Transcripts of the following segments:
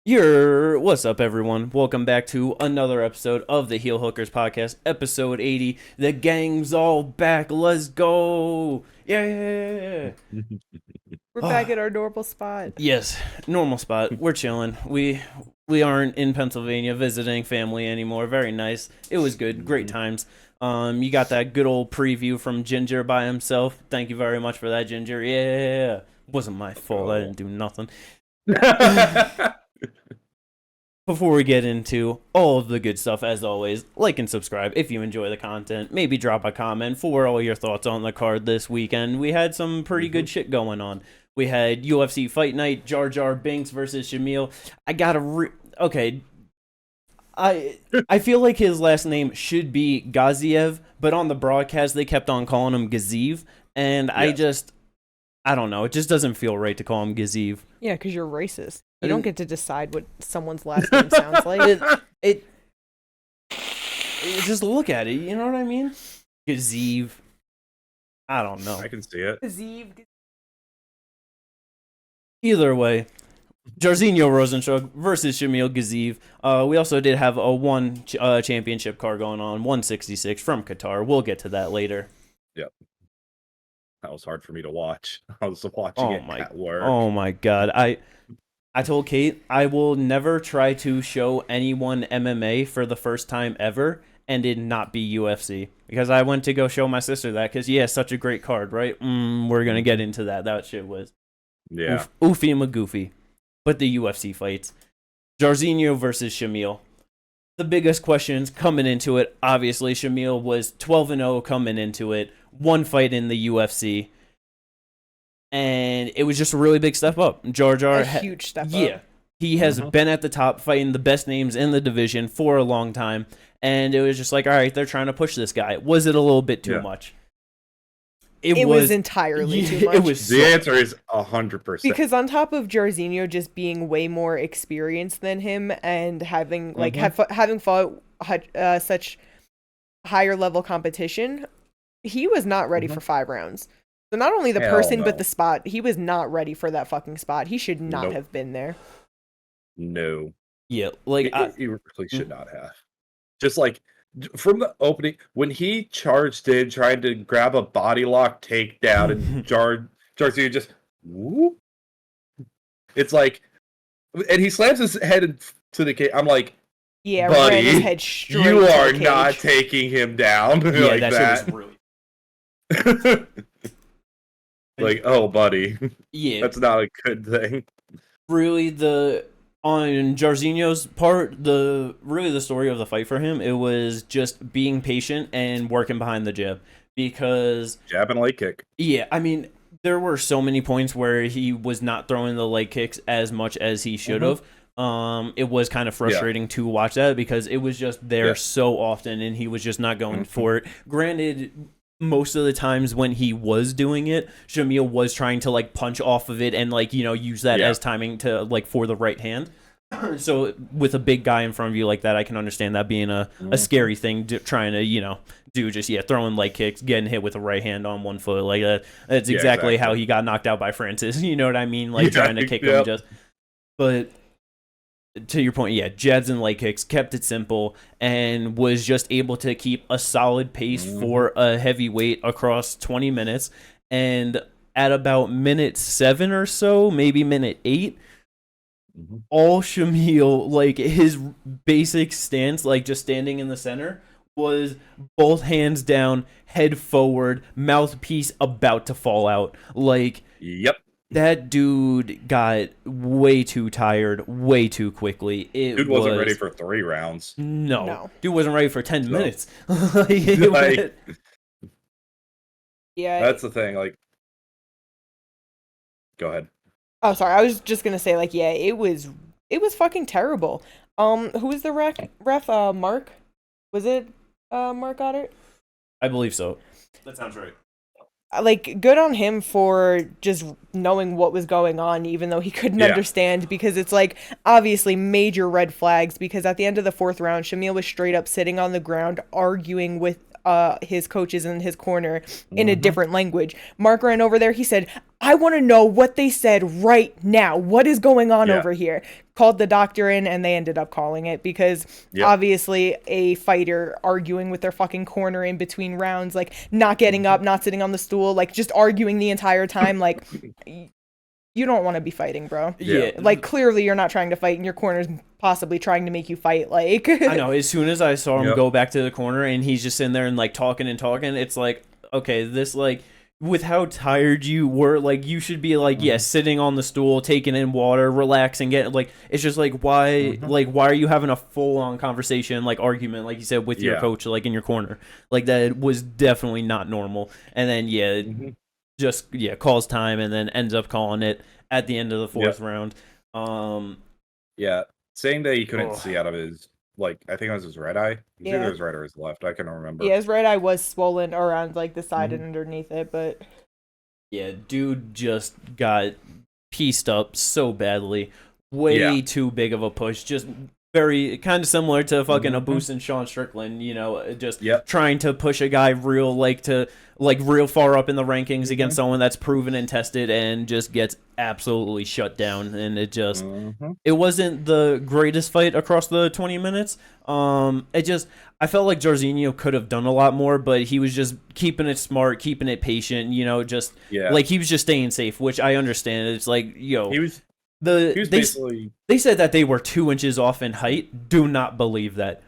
What's up, everyone? Welcome back to another episode of the Heel Hookers podcast, episode 80. The gang's all back. Let's go. Yeah. We're back at our normal spot. Yes, normal spot. We're chilling. We aren't in Pennsylvania visiting family anymore. Very nice. It was good. Great times. You got that good old preview from Ginger by himself. Thank you very much for that, Ginger. Yeah. Wasn't my fault. I didn't do nothing. Before we get into all of the good stuff, as always, like and subscribe if you enjoy the content. Maybe drop a comment for all your thoughts on the card this weekend. We had some pretty good shit going on. We had UFC Fight Night, Jar Jar Binks versus Shamil. I feel like his last name should be Gaziev, but on the broadcast they kept on calling him Gaziev, and yeah. I don't know. It just doesn't feel right to call him Gaziev. Yeah, because you're racist. You don't get to decide what someone's last name sounds like. Just look at it. You know what I mean? Gaziev. I don't know. I can see it. Gaziev. Either way, Jairzinho Rozenstruik versus Shamil Gaziev. We also did have a one championship card going on, 166 from Qatar. We'll get to that later. Yep. That was hard for me to watch. I was watching at work. Oh my god. I told Kate I will never try to show anyone MMA for the first time ever and it not be UFC. Because I went to go show my sister that because, yeah, such a great card, right? We're going to get into that. That shit was oofy and magoofy. But the UFC fights. Jairzinho versus Shamil. The biggest questions coming into it, obviously, Shamil was 12-0 coming into it. One fight in the UFC. And it was just a really big step up. Jar Jar, a huge step up. Yeah, he has been at the top, fighting the best names in the division for a long time. And it was just like, all right, they're trying to push this guy. Was it a little bit too much? It was entirely too much. The answer is 100%. Because on top of Jairzinho just being way more experienced than him and having having fought such higher level competition, he was not ready for 5 rounds. So not only the person, but the spot. He was not ready for that fucking spot. He should not have been there. No. Yeah, like he really should not have. Just like from the opening, when he charged in, trying to grab a body lock takedown, and Jairzinho just whoop. It's like, and he slams his head into the cage. I'm like, yeah, buddy, ran his head straight you to are the not cage. taking him down. yeah, like that shit was really. Like, oh, buddy. Yeah. That's not a good thing. Really, on Jairzinho's part, the story of the fight for him, it was just being patient and working behind the jab. Because... jab and leg kick. Yeah, I mean, there were so many points where he was not throwing the leg kicks as much as he should have. It was kind of frustrating to watch that because it was just there so often and he was just not going for it. Granted... most of the times when he was doing it, Shamil was trying to like punch off of it and like, you know, use that as timing to like for the right hand. So with a big guy in front of you like that, I can understand that being a scary thing trying to, you know, do just, throwing leg kicks, getting hit with a right hand on one foot. Like that's exactly how he got knocked out by Francis. You know what I mean? Like trying to kick him just. But to your point, jabs and leg kicks, kept it simple, and was just able to keep a solid pace for a heavyweight across 20 minutes. And at about minute 7 or so, maybe minute 8, all Shamil, like his basic stance, like just standing in the center, was both hands down, head forward, mouthpiece about to fall out. Like, yep. That dude got way too tired, way too quickly. Dude wasn't ready for 3 rounds. No. Dude wasn't ready for 10 minutes. Yeah. That's the thing. Like, go ahead. Oh, sorry. I was just gonna say, like, it was fucking terrible. Who was the ref? Mark? Was it Mark Goddard? I believe so. That sounds right. Like, good on him for just knowing what was going on, even though he couldn't understand, because it's like obviously major red flags, because at the end of the 4th round, Shamil was straight up sitting on the ground arguing with his coaches in his corner in a different language. Mark ran over there. He said, I want to know what they said right now. What is going on Yeah. over here? Called the doctor in, and they ended up calling it because obviously a fighter arguing with their fucking corner in between rounds, like not getting up, not sitting on the stool, like just arguing the entire time, like you don't want to be fighting, bro. Yeah. Like clearly you're not trying to fight and your corner's possibly trying to make you fight, like I know, as soon as I saw him go back to the corner and he's just in there and like talking, it's like, okay, this like with how tired you were, like you should be like, sitting on the stool, taking in water, relaxing, getting like, it's just like, why are you having a full on conversation, like argument, like you said, with your coach, like in your corner, like that was definitely not normal. And then just calls time and then ends up calling it at the end of the fourth round. Saying that he couldn't see out of his, like, I think it was his right eye. Either his right or his left. I couldn't remember. Yeah, his right eye was swollen around like the side and underneath it, but dude just got pieced up so badly. Way too big of a push. Just very kind of similar to fucking Abus and Sean Strickland, you know, just trying to push a guy real real far up in the rankings against someone that's proven and tested and just gets absolutely shut down. And it just it wasn't the greatest fight across the 20 minutes. I felt like Jairzinho could have done a lot more, but he was just keeping it smart, keeping it patient, you know, just like he was just staying safe, which I understand. It's like, they said that they were 2 inches off in height. Do not believe that.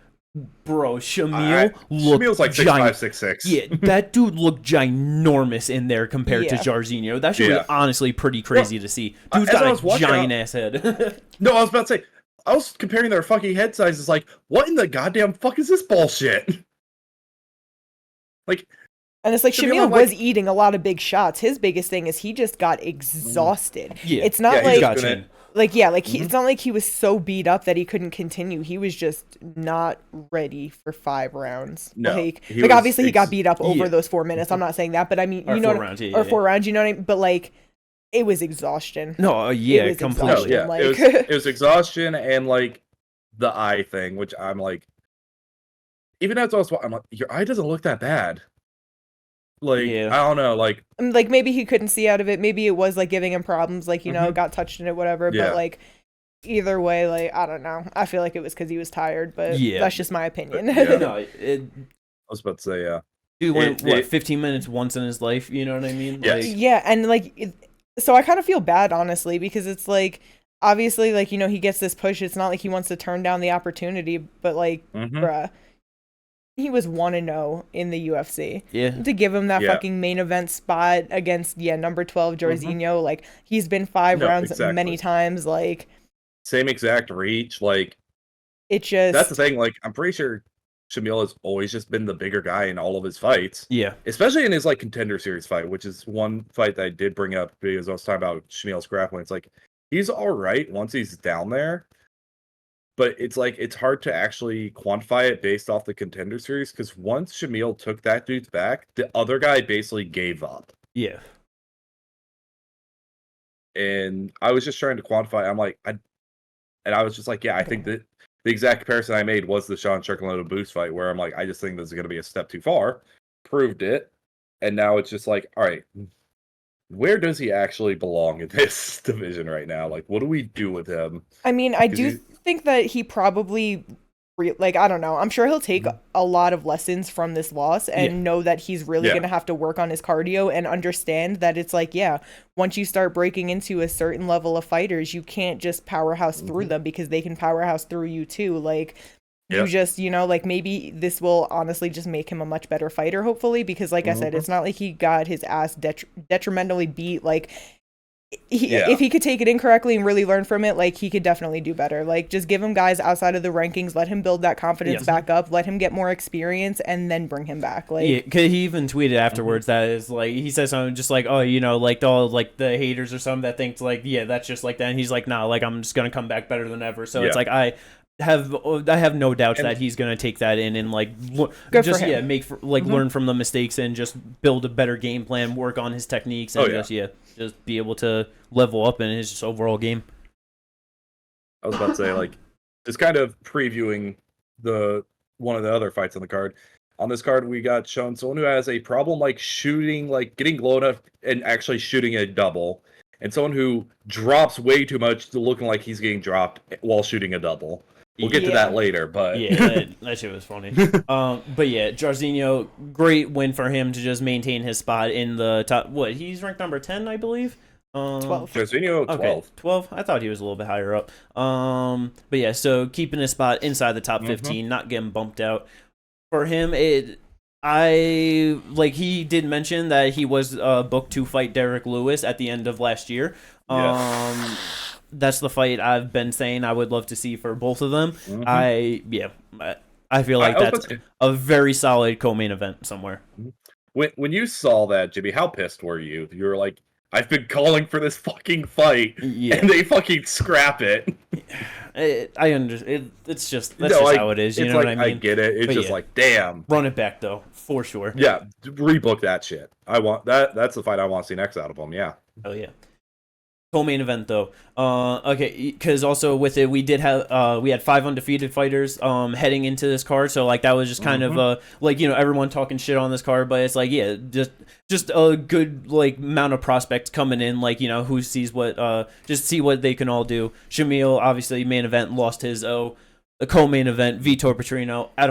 Bro, Shamil's like 6'5", 6'6". Yeah, that dude looked ginormous in there compared to Jairzinho. That shit was honestly pretty crazy to see. Dude's got a giant ass head. No, I was about to say, I was comparing their fucking head sizes. Like, what in the goddamn fuck is this bullshit? Like, and it's like Shamil was eating a lot of big shots. His biggest thing is he just got exhausted. It's not it's not like he was so beat up that he couldn't continue. He was just not ready for 5 rounds. No, obviously he got beat up over those 4 minutes. I'm not saying that, but I mean, you know, 4 rounds, or 4 rounds. You know what I mean? But like, it was exhaustion. No, completely. It was exhaustion and like the eye thing, which I'm like, even as I'm like, your eye doesn't look that bad. Like, I don't know, like maybe he couldn't see out of it. Maybe it was like giving him problems, like, you know, got touched in it, whatever. But like, either way, like, I don't know. I feel like it was because he was tired, but that's just my opinion. I was about to say, Dude went 15 minutes once in his life. You know what I mean? Yes. And like, so I kind of feel bad, honestly, because it's like, obviously, like, you know, he gets this push. It's not like he wants to turn down the opportunity, but like, bruh. He was 1-0 in the UFC. Yeah. To give him that fucking main event spot against number 12 Jairzinho, like he's been 5 rounds many times, like same exact reach, like it just that's the thing, like I'm pretty sure Shamil has always just been the bigger guy in all of his fights. Yeah. Especially in his like contender series fight, which is one fight that I did bring up because I was talking about Shamil's grappling. It's like he's all right once he's down there. But it's like, it's hard to actually quantify it based off the contender series, because once Shamil took that dude's back, the other guy basically gave up. Yeah. And I was just trying to quantify. I was just like, I think that the exact comparison I made was the Sean Strickland boost fight, where I'm like, I just think this is going to be a step too far. Proved it. And now it's just like, all right, where does he actually belong in this division right now? Like, what do we do with him? I mean, I do think that he probably, like, I don't know. I'm sure he'll take a lot of lessons from this loss and know that he's really going to have to work on his cardio and understand that it's like, once you start breaking into a certain level of fighters, you can't just powerhouse through them because they can powerhouse through you too. Like, you just, you know, like maybe this will honestly just make him a much better fighter, hopefully, because like I said, it's not like he got his ass detrimentally beat. Like, if he could take it incorrectly and really learn from it, like he could definitely do better. Like, just give him guys outside of the rankings, let him build that confidence back up, let him get more experience, and then bring him back. Like, cause he even tweeted afterwards that is like, he said something just like, oh, you know, like all like the haters or something that thinks like, that's just like that, and he's like, nah, like I'm just gonna come back better than ever. So it's like I have no doubts that he's gonna take that in and like just learn from the mistakes and just build a better game plan, work on his techniques, and just be able to level up in his just overall game. I was about to say, like, just kind of previewing one of the other fights on the card. on this card, we got shown someone who has a problem like shooting, like getting low enough and actually shooting a double, and someone who drops way too much to looking like he's getting dropped while shooting a double. We'll get to that later, but that shit was funny. But yeah, Jairzinho, great win for him to just maintain his spot in the top. What, he's ranked number 10, I believe. 12. Jairzinho, 12. Okay, 12. I thought he was a little bit higher up. But yeah, so keeping his spot inside the top 15, not getting bumped out. For him, he did mention that he was booked to fight Derek Lewis at the end of last year. That's the fight I've been saying I would love to see for both of them. I feel like that's a very solid co-main event somewhere. When you saw that, Jimmy, how pissed were you? You were like, I've been calling for this fucking fight, and they fucking scrap it. I understand. That's just how it is. You know what I mean? I get it. It's just like, damn. Run it back though, for sure. Yeah, rebook that shit. I want that. That's the fight I want to see next out of them. Yeah. Oh yeah. Co-main event though. Okay, because also with it we had 5 undefeated fighters heading into this card, so like that was just kind of everyone talking shit on this card, but it's like just a good like amount of prospects coming in, like who sees what just see what they can all do. Shamil obviously main event lost his the co-main event Vitor Petrino at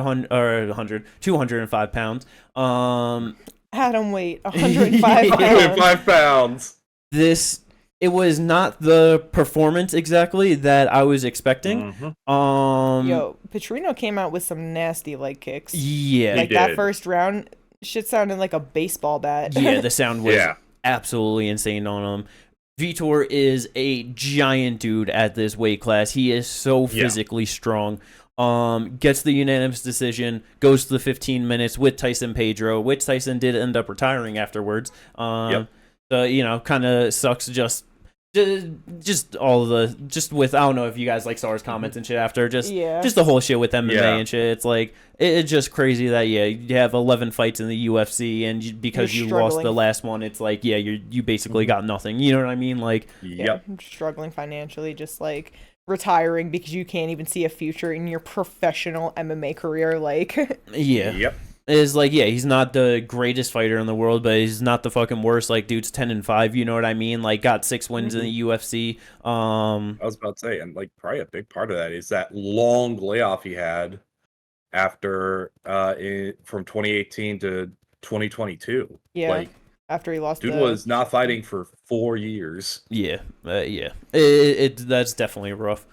205 pounds. Atom weight 105 pounds. 105 pounds. It was not the performance exactly that I was expecting. Petrino came out with some nasty leg kicks. Yeah, like that first round, shit sounded like a baseball bat. Yeah, the sound was absolutely insane on him. Vitor is a giant dude at this weight class. He is so physically strong. Gets the unanimous decision, goes to the 15 minutes with Tyson Pedro, which Tyson did end up retiring afterwards. So kind of sucks. Just all the with I don't know if you guys like saw his comments and shit after just the whole shit with MMA and shit. It's like it's just crazy that you have 11 fights in the UFC and because you lost the last one, it's like you basically got nothing. You know what I mean? Like struggling financially, just like retiring because you can't even see a future in your professional MMA career. Like is like he's not the greatest fighter in the world, but he's not the fucking worst. Like dude's 10-5, you know what I mean? Like got 6 wins in the UFC. I was about to say, and like probably a big part of that is that long layoff he had after from 2018 to 2022. Like after he lost, dude was not fighting for 4 years. That's definitely rough.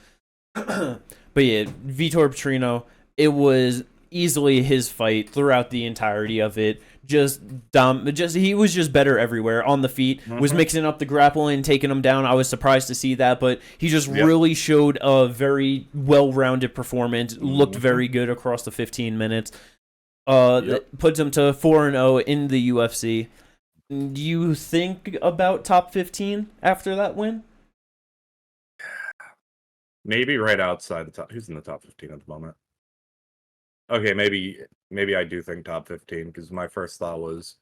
But Vitor Petrino, it was easily his fight throughout the entirety of it. He was just better everywhere on the feet. Was mixing up the grappling, taking him down. I was surprised to see that, but he just really showed a very well-rounded performance. Looked very good across the 15 minutes. That puts him to 4-0 in the UFC. Do you think about top 15 after that win? Maybe right outside the top. Who's in the top 15 at the moment? Okay, maybe I do think top 15 because my first thought was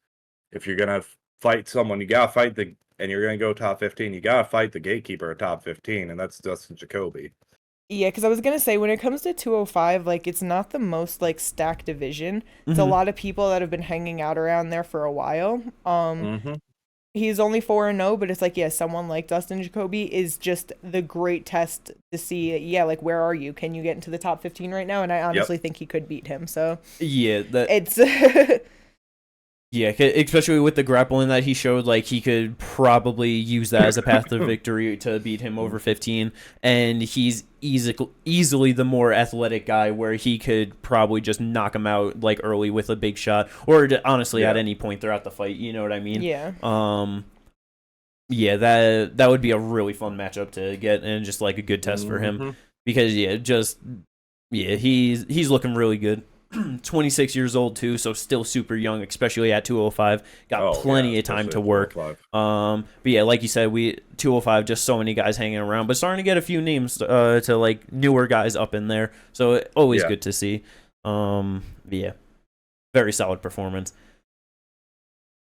if you're gonna fight someone, you gotta fight and you're gonna go top 15, you gotta fight the gatekeeper at top 15, and that's Dustin Jacoby. Yeah, because I was gonna say when it comes to 205, like it's not the most like stacked division. It's a lot of people that have been hanging out around there for a while. He's only 4-0, but it's like someone like Dustin Jacoby is just the great test to see. Like where are you? Can you get into the top 15 right now? And I honestly think he could beat him. So it's especially with the grappling that he showed, like he could probably use that as a path to victory to beat him over 15. And he's easily the more athletic guy where he could probably just knock him out like early with a big shot or honestly at any point throughout the fight. You know what I mean? That would be a really fun matchup to get and just like a good test for him because he's looking really good. 26 years old too, so still super young, especially at 205. Got plenty of time to work. But like you said, 205 just so many guys hanging around, but starting to get a few names to like newer guys up in there. So always good to see. Very solid performance.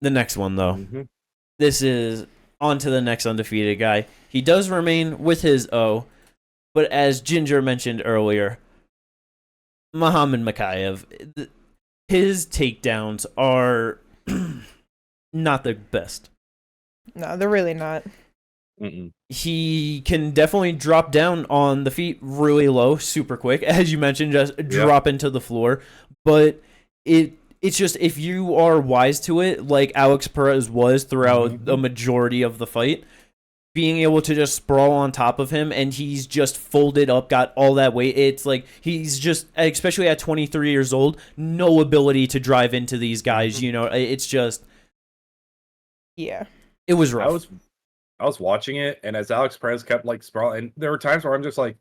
The next one though, this is on to the next undefeated guy. He does remain with his O, but as Ginger mentioned earlier, Muhammad Mokaev, his takedowns are not the best. No, they're really not. Mm-mm. He can definitely drop down on the feet really low, super quick, as you mentioned, just drop into the floor. But it's just, if you are wise to it, like Alex Perez was throughout the majority of the fight, being able to just sprawl on top of him, and he's just folded up, got all that weight. It's like he's just, especially at 23 years old, no ability to drive into these guys. You know, it's just, yeah, it was rough. I was watching it, and as Alex Perez kept like sprawling, and there were times where I'm just like,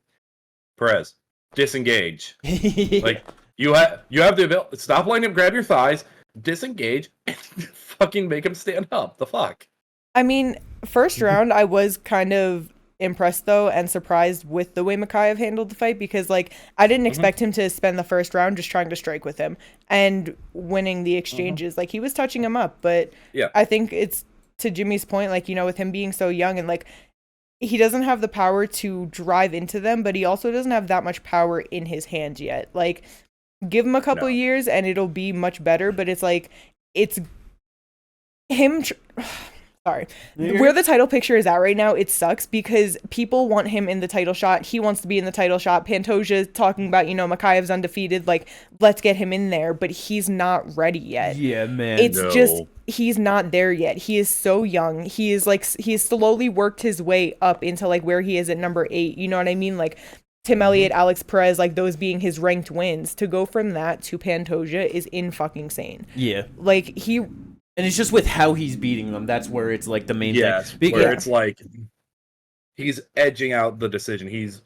Perez, disengage. Like you have the ability. Stop letting him grab your thighs. Disengage and fucking make him stand up. The fuck. I mean, first round, I was kind of impressed, though, and surprised with the way Mikhaev handled the fight, because, like, I didn't expect him to spend the first round just trying to strike with him and winning the exchanges. Like, he was touching him up, but I think it's, to Jimmy's point, like, you know, with him being so young, and, like, he doesn't have the power to drive into them, but he also doesn't have that much power in his hands yet. Like, give him a couple years and it'll be much better, but it's, like, it's him... Sorry. Where the title picture is at right now, it sucks because people want him in the title shot. He wants to be in the title shot. Pantoja's talking about, you know, Mikhaev's undefeated. Like, let's get him in there, but he's not ready yet. Yeah, man. It's just, he's not there yet. He is so young. He is like, he's slowly worked his way up into like where he is at number 8. You know what I mean? Like, Tim Elliott, Alex Perez, like those being his ranked wins. To go from that to Pantoja is fucking insane. Yeah. Like, he... And it's just with how he's beating them. That's where it's like the main thing. Where it's like he's edging out the decision. He's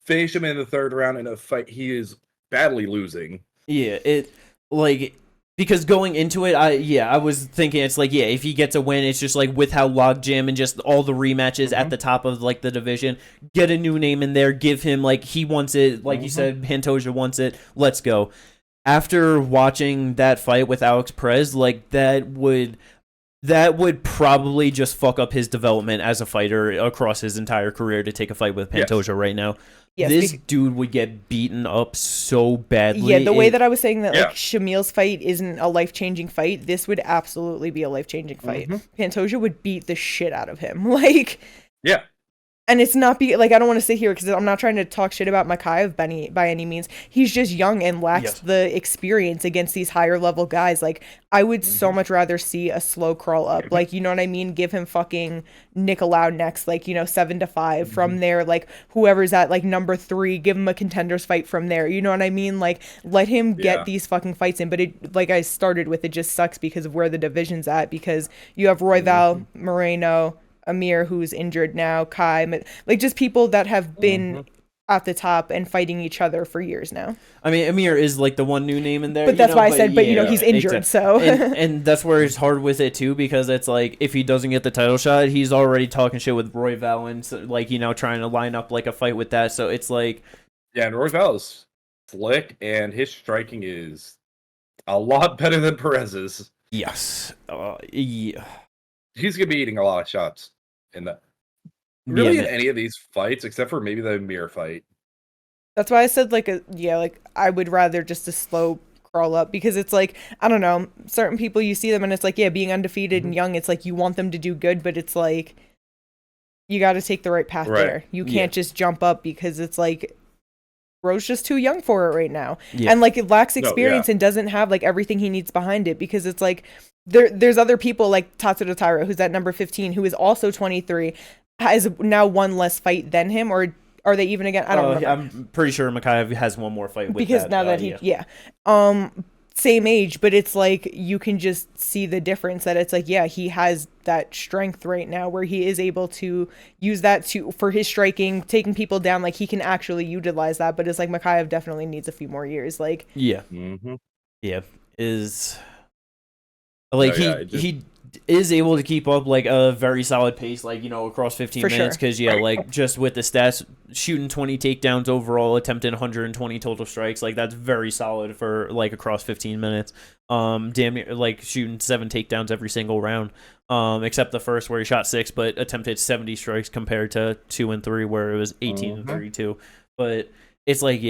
finished him in the third round in a fight he is badly losing. Yeah, it like because going into it, I was thinking it's like, yeah, if he gets a win, it's just like with how logjam and just all the rematches at the top of like the division, get a new name in there, give him like he wants it, like you said, Pantoja wants it, let's go. After watching that fight with Alex Perez, like that would probably just fuck up his development as a fighter across his entire career to take a fight with Pantoja right now. Yes, this dude would get beaten up so badly. Yeah, the way that I was saying that like Shamil's fight isn't a life-changing fight, this would absolutely be a life-changing fight. Pantoja would beat the shit out of him. Like, yeah. And it's not like, I don't want to sit here because I'm not trying to talk shit about Mikhaev by any means. He's just young and lacks the experience against these higher level guys. Like, I would so much rather see a slow crawl up. Like, you know what I mean? Give him fucking Nicolau next, like, you know, 7-5 from there. Like, whoever's at like number 3, give him a contenders fight from there. You know what I mean? Like, let him get these fucking fights in. But it, like I started with, it just sucks because of where the division's at, because you have Royval, Moreno, Amir, who's injured now, Kai, like just people that have been at the top and fighting each other for years now. I mean, Amir is like the one new name in there. But that's why I said, but you know, he's injured, exactly. So. and that's where it's hard with it too, because it's like, if he doesn't get the title shot, he's already talking shit with Royval and so, like, you know, trying to line up like a fight with that. So it's like. Yeah, and Royval is slick and his striking is a lot better than Perez's. Yes. Yeah. He's going to be eating a lot of shots in that. Really, in any of these fights, except for maybe the Amir fight. That's why I said, like, like, I would rather just a slow crawl up, because it's like, I don't know, certain people, you see them and it's like, yeah, being undefeated and young, it's like, you want them to do good, but it's like, you got to take the right path there. You can't just jump up, because it's like, Bro's just too young for it right now. And, like, it lacks experience and doesn't have, like, everything he needs behind it, because it's like, there's other people like Tatsudo Taira, who's at number 15, who is also 23, has now one less fight than him, or are they even again? I don't know. I'm pretty sure Mikhaev has one more fight with because that. Now that same age, but it's like, you can just see the difference, that it's like, yeah, he has that strength right now where he is able to use that for his striking, taking people down, like he can actually utilize that. But it's like, Mikhaev definitely needs a few more years. Like, is like he is able to keep up like a very solid pace, like, you know, across 15 minutes, because like just with the stats, shooting 20 takedowns overall, attempting 120 total strikes, like that's very solid for like across 15 minutes. Damn near like shooting 7 takedowns every single round, except the first where he shot 6 but attempted 70 strikes compared to 2 and 3 where it was 18 and 32. But it's like,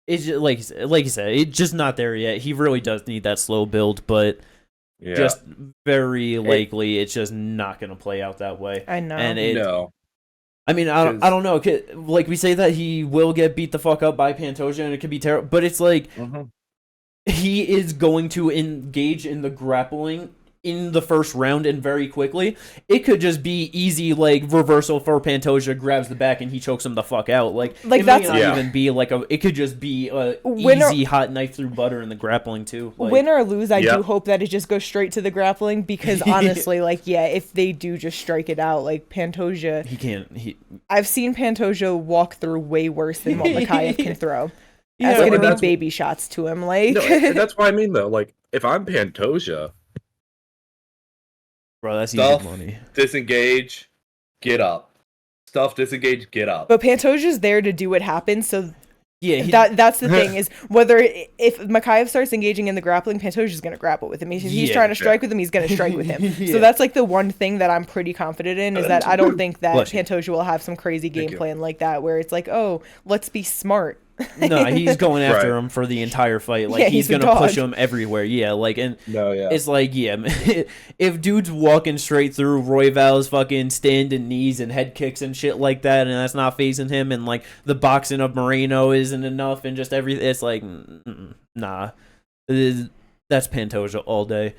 it's just, like you said, it's just not there yet. He really does need that slow build, but just very likely it's just not going to play out that way. I know. And no. I mean, I don't know. Like, we say that he will get beat the fuck up by Pantoja, and it could be terrible. But it's like, he is going to engage in the grappling in the first round and very quickly. It could just be easy, like, reversal for Pantoja, grabs the back, and he chokes him the fuck out. Like it that's might not even be like it could just be a easy hot knife through butter in the grappling too. Like, win or lose, I do hope that it just goes straight to the grappling, because honestly, like, if they do just strike it out, like, Pantoja, I've seen Pantoja walk through way worse than what Mikhaev can throw. That's gonna be baby shots to him, like. No, and that's what I mean though. Like, if I'm Pantoja, bro, that's easy money. Disengage, get up. Stuff, disengage, get up. But Pantoja's there to do what happens, so that's the thing, is whether if Mikhaev starts engaging in the grappling, Pantoja's going to grapple with him. If he's trying to strike with him, he's going to strike with him. So that's like the one thing that I'm pretty confident in, is that I don't think that Pantoja will have some crazy game plan like that, where it's like, oh, let's be smart. No, he's going after him for the entire fight. Like, he's gonna push him everywhere. Yeah, like, and it's like, if dude's walking straight through Royval's fucking standing knees and head kicks and shit like that, and that's not phasing him, and like the boxing of Moreno isn't enough, and just everything, it's like, nah, that's Pantoja all day.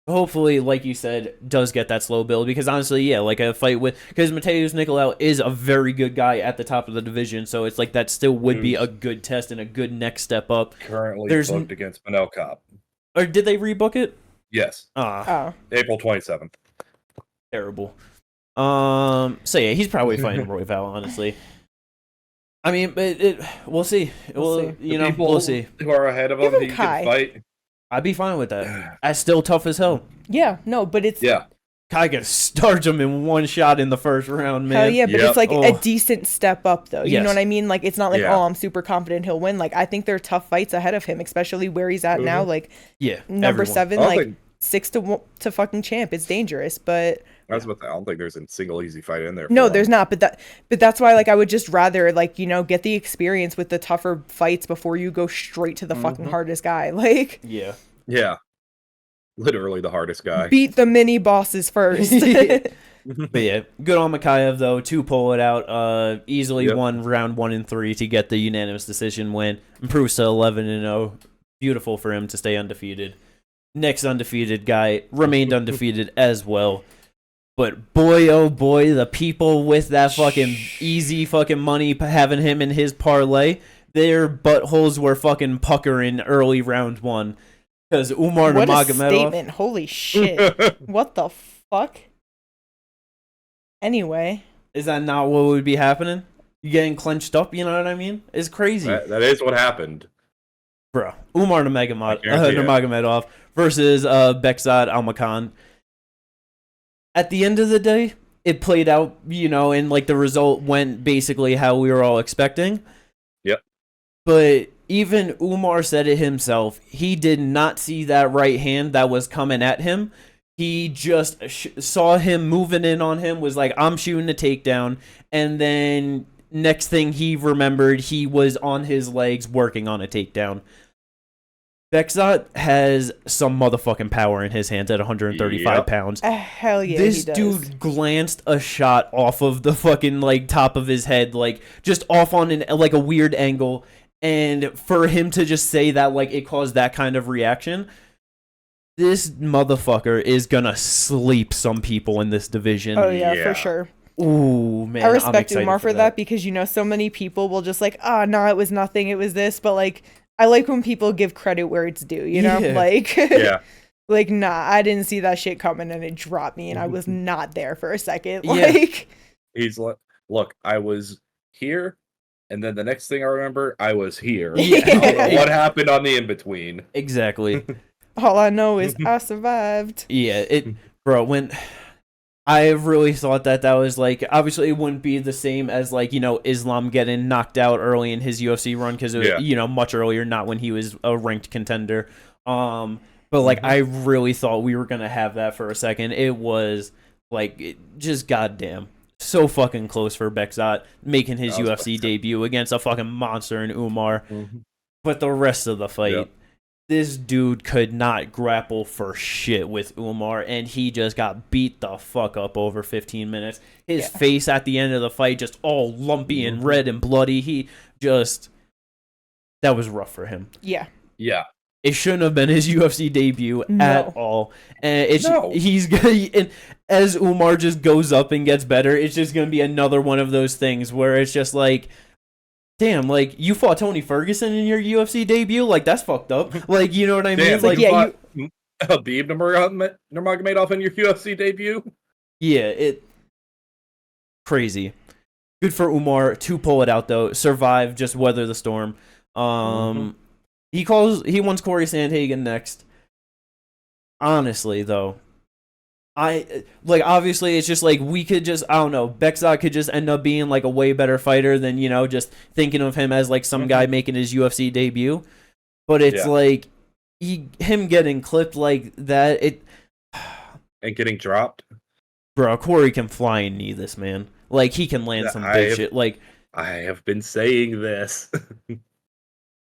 Hopefully, like you said, does get that slow build, because honestly, like a fight because Mateusz Nicolau is a very good guy at the top of the division, so it's like that still would be a good test and a good next step up. Currently booked against Manel Cop. Or did they rebook it? Yes. April 27th. Terrible. So yeah, he's probably fighting Royval, honestly. I mean, but we'll see. We'll see. Who are ahead of him, he can fight. I'd be fine with that. That's still tough as hell. Yeah, no, but it's... Yeah. Kai can starch him in one shot in the first round, man. Hell yeah, but it's like a decent step up, though. You know what I mean? Like, it's not like, I'm super confident he'll win. Like, I think there are tough fights ahead of him, especially where he's at now. Like, number 7, like, 6 to fucking champ. It's dangerous, but... I don't think there's a single easy fight in there. No, there's not. But that's why, like, I would just rather, like, get the experience with the tougher fights before you go straight to the fucking hardest guy. Like, yeah, literally the hardest guy. Beat the mini bosses first. But yeah, good on Mikhaev though to pull it out. Easily won round 1 and 3 to get the unanimous decision win. Improves to 11-0. Beautiful for him to stay undefeated. Next undefeated guy remained undefeated as well. But boy, oh boy, the people with that fucking easy fucking money having him in his parlay, their buttholes were fucking puckering early round 1. Because Umar Nurmagomedov... What a statement. Holy shit. What the fuck? Anyway. Is that not what would be happening? You getting clenched up, you know what I mean? It's crazy. That is what happened. Bro, Umar Nurmagomedov versus Bekzad Almakhan. At the end of the day, it played out, and like the result went basically how we were all expecting. Yep. But even Umar said it himself. He did not see that right hand that was coming at him. He just saw him moving in on him, was like, I'm shooting a takedown. And then next thing he remembered, he was on his legs working on a takedown. Bekzat has some motherfucking power in his hands at 135 pounds. Hell yeah, this dude glanced a shot off of the fucking like top of his head, like just off on like a weird angle, and for him to just say that like it caused that kind of reaction, this motherfucker is gonna sleep some people in this division. Oh yeah, for sure. Ooh, man, I respect Umar for that because so many people will just like, no, it was nothing, it was this, but like. I like when people give credit where it's due, like, like, nah, I didn't see that shit coming and it dropped me and I was not there for a second. Like, he's like, look, I was here. And then the next thing I remember, I was here. What happened on the in-between? Exactly. All I know is I survived. Bro, when I really thought that was like, obviously it wouldn't be the same as like, Islam getting knocked out early in his UFC run because it was, much earlier, not when he was a ranked contender. But like, I really thought we were going to have that for a second. It was like, just goddamn so fucking close for Bekzat making his That was UFC close. debut against a fucking monster in Umar. Mhm. But the rest of the fight, Yep. this dude could not grapple for shit with Umar, and he just got beat the fuck up over 15 minutes. His face at the end of the fight just all lumpy and red and bloody. He just... That was rough for him. Yeah. Yeah. It shouldn't have been his UFC debut at all. And he's gonna, and as Umar just goes up and gets better, it's just gonna be another one of those things where it's just like, damn, like you fought Tony Ferguson in your UFC debut, like that's fucked up. Like, you know what I mean? Damn, Like, you fought Habib Nurmagomedov in your UFC debut. Yeah, crazy. Good for Umar to pull it out though. Survive, just weather the storm. He wants Corey Sandhagen next. Honestly, though, obviously it's just like we could just, I don't know, Bekzat could just end up being like a way better fighter than, you know, just thinking of him as like some guy making his UFC debut. But it's like him getting clipped like that, and getting dropped. Bro, Corey can flying knee this man. Like he can land some big shit. Like I have been saying this.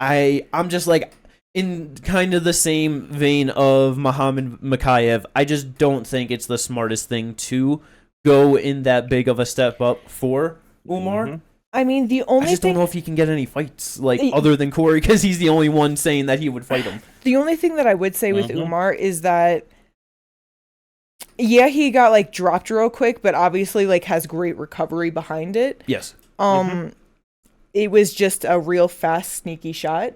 I'm just like, in kind of the same vein of Muhammad Makayev, I just don't think it's the smartest thing to go in that big of a step up for Umar. I mean, I just don't know if he can get any fights, like, other than Corey, because he's the only one saying that he would fight him. The only thing that I would say with Umar is that, yeah, he got, like, dropped real quick, but obviously, like, has great recovery behind it. Yes. It was just a real fast, sneaky shot.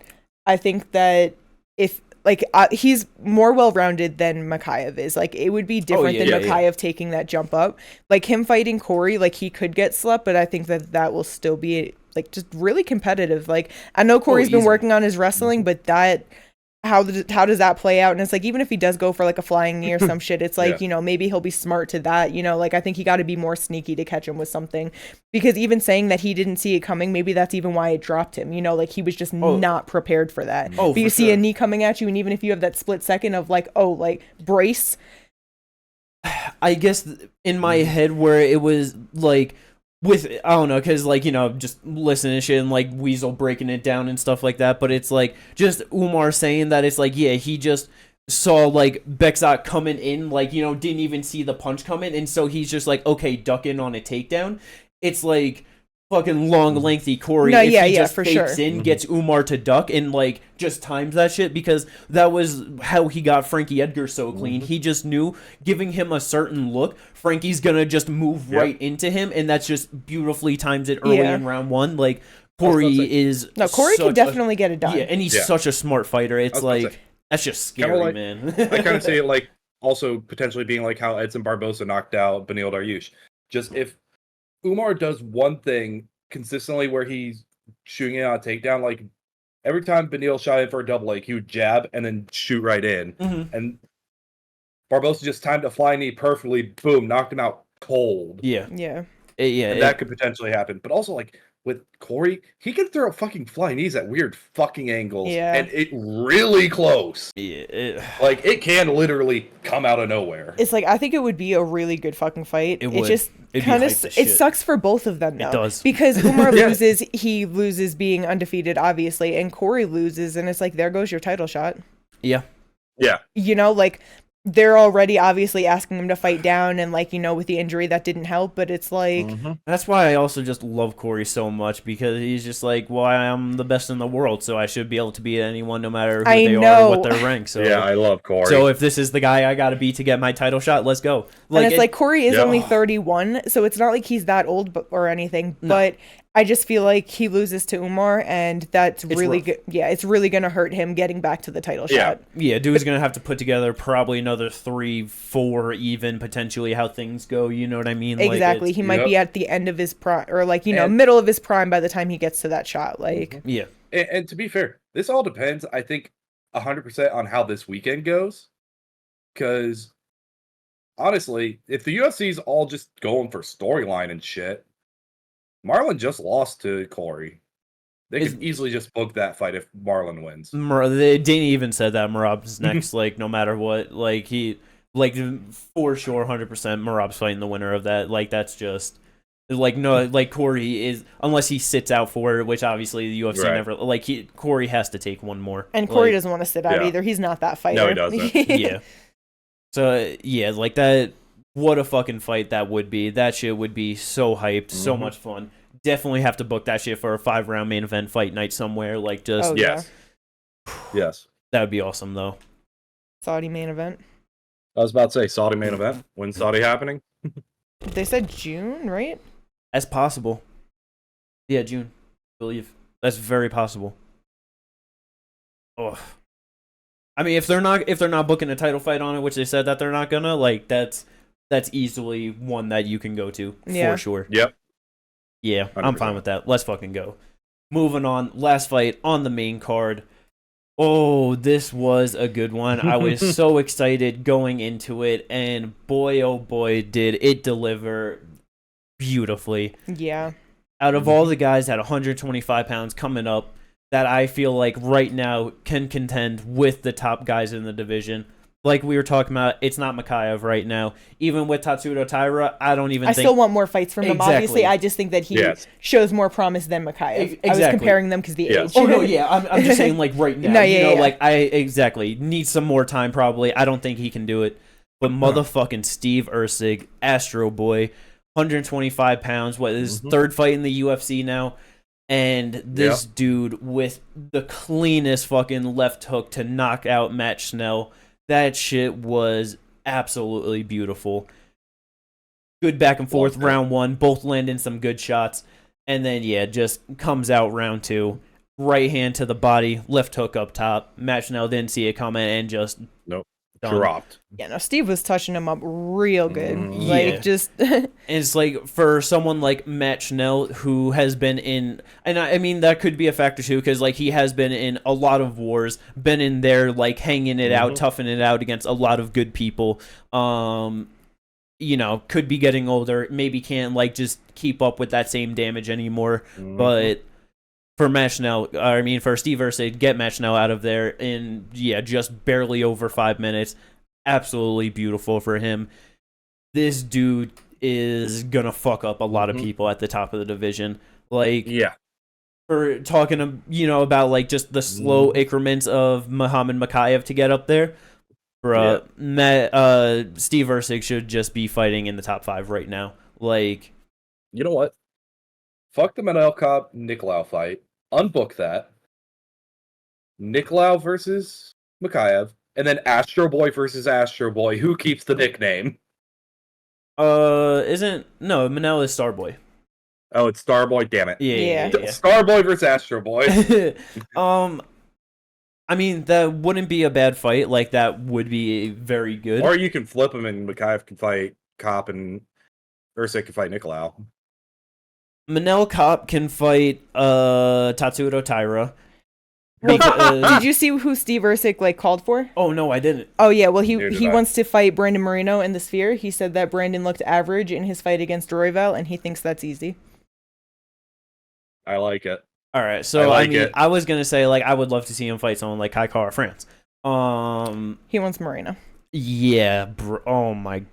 I think that if, like, he's more well-rounded than Makayev is. Like, it would be different than Makayev taking that jump up. Like, him fighting Corey, like, he could get slept, but I think that will still be, like, just really competitive. Like, I know Corey's been working on his wrestling, but that... How does that play out? And it's like, even if he does go for like a flying knee or some shit, it's like, you know, maybe he'll be smart to that, you know, like I think he got to be more sneaky to catch him with something, because even saying that he didn't see it coming, maybe that's even why it dropped him, you know, like he was just not prepared for that. But you see a knee coming at you, and even if you have that split second of like, oh, like brace. I guess in my head where it was like, with, I don't know, because, like, you know, just listening to shit and, like, Weasel breaking it down and stuff like that, but it's, like, just Umar saying that it's, like, yeah, he just saw, like, Bekzat coming in, like, you know, didn't even see the punch coming, and so he's just, like, okay, duck in on a takedown. It's, like, fucking long, lengthy Corey. No, if he just for fakes sure. in, gets Umar to duck, and, like, just times that shit, because that was how he got Frankie Edgar so clean. He just knew, giving him a certain look, Frankie's gonna just move right into him, and that's just beautifully times it early in round one. Like, Corey is... No, Corey can definitely get it done. Yeah, and he's such a smart fighter. It's like, that's just scary, like, man. I kind of see it like, also potentially being like how Edson Barbosa knocked out Beneil Dariush. Just if Umar does one thing consistently where he's shooting it on a takedown, like every time Beneil shot in for a double leg, he would jab and then shoot right in. And Barbosa just timed a flying knee perfectly, boom, knocked him out cold. And that could potentially happen. But also, like, with Corey, he can throw fucking flying knees at weird fucking angles. And it really close. Like, it can literally come out of nowhere. It's like, I think it would be a really good fucking fight. It just kind of, it sucks for both of them, though. It does. Because Umar loses, he loses being undefeated, obviously, and Corey loses, and it's like, there goes your title shot. Yeah. You know, like, they're already obviously asking him to fight down, and like, you know, with the injury that didn't help, but it's like that's why I also just love Corey so much, because he's just like, well, I'm the best in the world, so I should be able to beat anyone no matter who they are or what their rank. So I love Corey. So if this is the guy I gotta beat to get my title shot, let's go. Like, and it's like, Corey is only 31, so it's not like he's that old or anything, but I just feel like he loses to Umar, and that's really good. Yeah, it's really going to hurt him getting back to the title shot. Yeah, dude's going to have to put together probably another 3-4 even, potentially, how things go. You know what I mean? Exactly. Like, he might be at the end of his prime, or like, you know, middle of his prime by the time he gets to that shot. Like, And to be fair, this all depends, I think, 100% on how this weekend goes. Because, honestly, if the UFC's all just going for storyline and shit, Marlon just lost to Corey. They could easily just book that fight if Marlon wins. Danny even said that Marab's next, like, no matter what. Like, he, like, for sure, 100% Marab's fighting the winner of that. Like, that's just... Like no, like Corey is unless he sits out for it, which obviously the UFC Right. never like. Corey has to take one more, And Corey like, doesn't want to sit out Yeah. either. He's not that fighter. No, he doesn't. yeah. So yeah, like that. What a fucking fight that would be. That shit would be so hyped, so much fun. Definitely have to book that shit for a 5-round main event fight night somewhere. Like just Oh, Yes. Yes. that would be awesome though. Saudi main event. I was about to say Saudi main event. When's Saudi happening? They said June, right? That's possible. Yeah, June, I believe that's very possible. Oh, I mean, if they're not booking a title fight on it, which they said that they're not gonna, like that's easily one that you can go to Yeah. for sure. Yep. Yeah, I'm fine 100%. with that. Let's fucking go. Moving on, last fight on the main card. Oh, this was a good one. I was so excited going into it, and boy, oh boy, did it deliver beautifully. Yeah. Out of all the guys at 125 pounds coming up, that I feel like right now can contend with the top guys in the division. Like we were talking about, it's not Mikhaev right now. Even with Tatsuto Taira, I don't even I think... still want more fights from him. Exactly. Obviously, I just think that he shows more promise than Mikhaev. I was comparing them because the age. Oh, no, yeah. I'm just saying, like, right now. No, you know, yeah. like, I need some more time, probably. I don't think he can do it. But motherfucking Steve Erceg, Astro Boy, 125 pounds, what, his third fight in the UFC now? And this dude with the cleanest fucking left hook to knock out Matt Schnell. That shit was absolutely beautiful. Good back and forth, round one. Both landing some good shots. And then, yeah, just comes out round two. Right hand to the body, left hook up top. Matt Schnell didn't see it coming and just... Dropped. Yeah, no, Steve was touching him up real good. Yeah. Like, just... And it's like, for someone like Matt Schnell, who has been in... And I mean, that could be a factor, too, because, like, he has been in a lot of wars, been in there, like, hanging it out, toughing it out against a lot of good people. You know, could be getting older, maybe can't, like, just keep up with that same damage anymore. But... For Matt Schnell, I mean, for Steve Erceg, get Matt Schnell out of there in, just barely over 5 minutes. Absolutely beautiful for him. This dude is gonna fuck up a lot of people at the top of the division. Like, for talking, about, like, just the slow increments of Muhammad Mikhaev to get up there, Steve Erceg should just be fighting in the top 5 right now. Like, you know what? Fuck the Manel Cobb Nicolau fight. Unbook that. Nicolau versus Mikhaev, and then Astro Boy versus Astro Boy. Who keeps the nickname? Manel is Starboy. Oh, it's Starboy. Damn it. Yeah. Starboy versus Astro Boy. I mean, that wouldn't be a bad fight. Like, that would be very good. Or you can flip him, and Mikhaev can fight Kopp, and Erceg can fight Nicolau. Manel Kopp can fight Tatsuto Taira. Did you see who Steve Erceg called for? Oh no, I didn't. Oh yeah, well he wants to fight Brandon Moreno in the Sphere. He said that Brandon looked average in his fight against Royval, and he thinks that's easy. I like it. All right, so I was gonna say, like, I would love to see him fight someone like Kai Kara France. He wants Moreno. Yeah, bro. Oh my,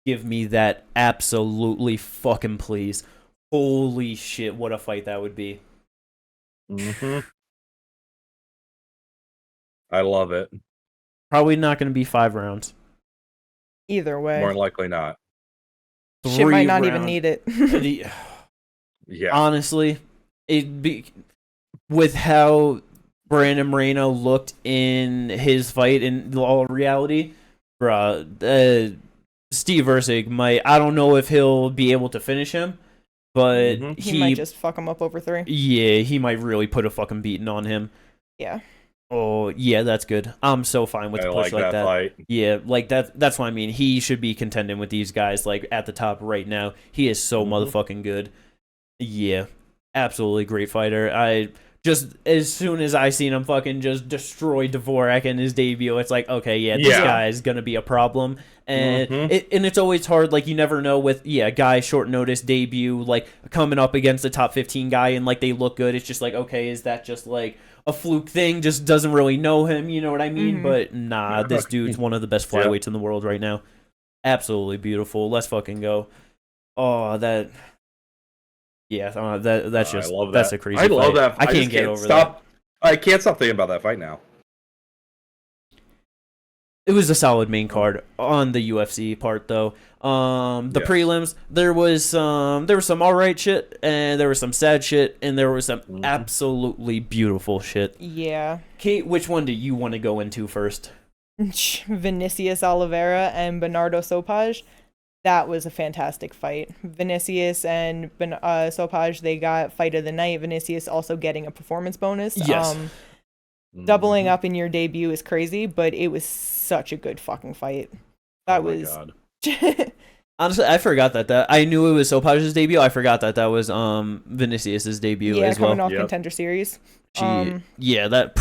give me that absolutely fucking please. Holy shit, what a fight that would be. I love it. Probably not going to be 5 rounds. Either way. More likely not. Shit might not even need it. Yeah. Honestly, with how Brandon Moreno looked in his fight in all reality, bruh, Steve Erceg might... I don't know if he'll be able to finish him, but he might just fuck him up over 3. Yeah, he might really put a fucking beating on him. Yeah. Oh, yeah, that's good. I'm so fine with the push like that. Fight. Yeah, like that's what I mean. He should be contending with these guys, like, at the top right now. He is so motherfucking good. Yeah, absolutely great fighter. I just, as soon as I seen him fucking just destroy Dvorak in his debut, it's like, okay, this guy is gonna be a problem. And it's always hard, like, you never know with guy short notice debut, like, coming up against the top 15 guy and, like, they look good. It's just like, okay, is that just like a fluke thing? Just doesn't really know him, you know what I mean? But nah, this dude's one of the best flyweights in the world right now. Absolutely beautiful. Let's fucking go. Oh, that Yeah, that's just I love that's that. a crazy I love fight. that. I can't just get over stop. I can't stop thinking about that fight now. It was a solid main card on the UFC part though. The prelims, there was some alright shit, and there was some sad shit, and there was some absolutely beautiful shit. Yeah. Kate, which one do you want to go into first? Vinicius Oliveira and Bernardo Sopaj. That was a fantastic fight. Vinicius and Sopaj, they got fight of the night. Vinicius also getting a performance bonus. Yes. Doubling up in your debut is crazy, but it was such a good fucking fight. That was. God. Honestly, I forgot that I knew it was Sopaj's debut. I forgot that was Vinicius's debut as well. Coming off Contender Series. That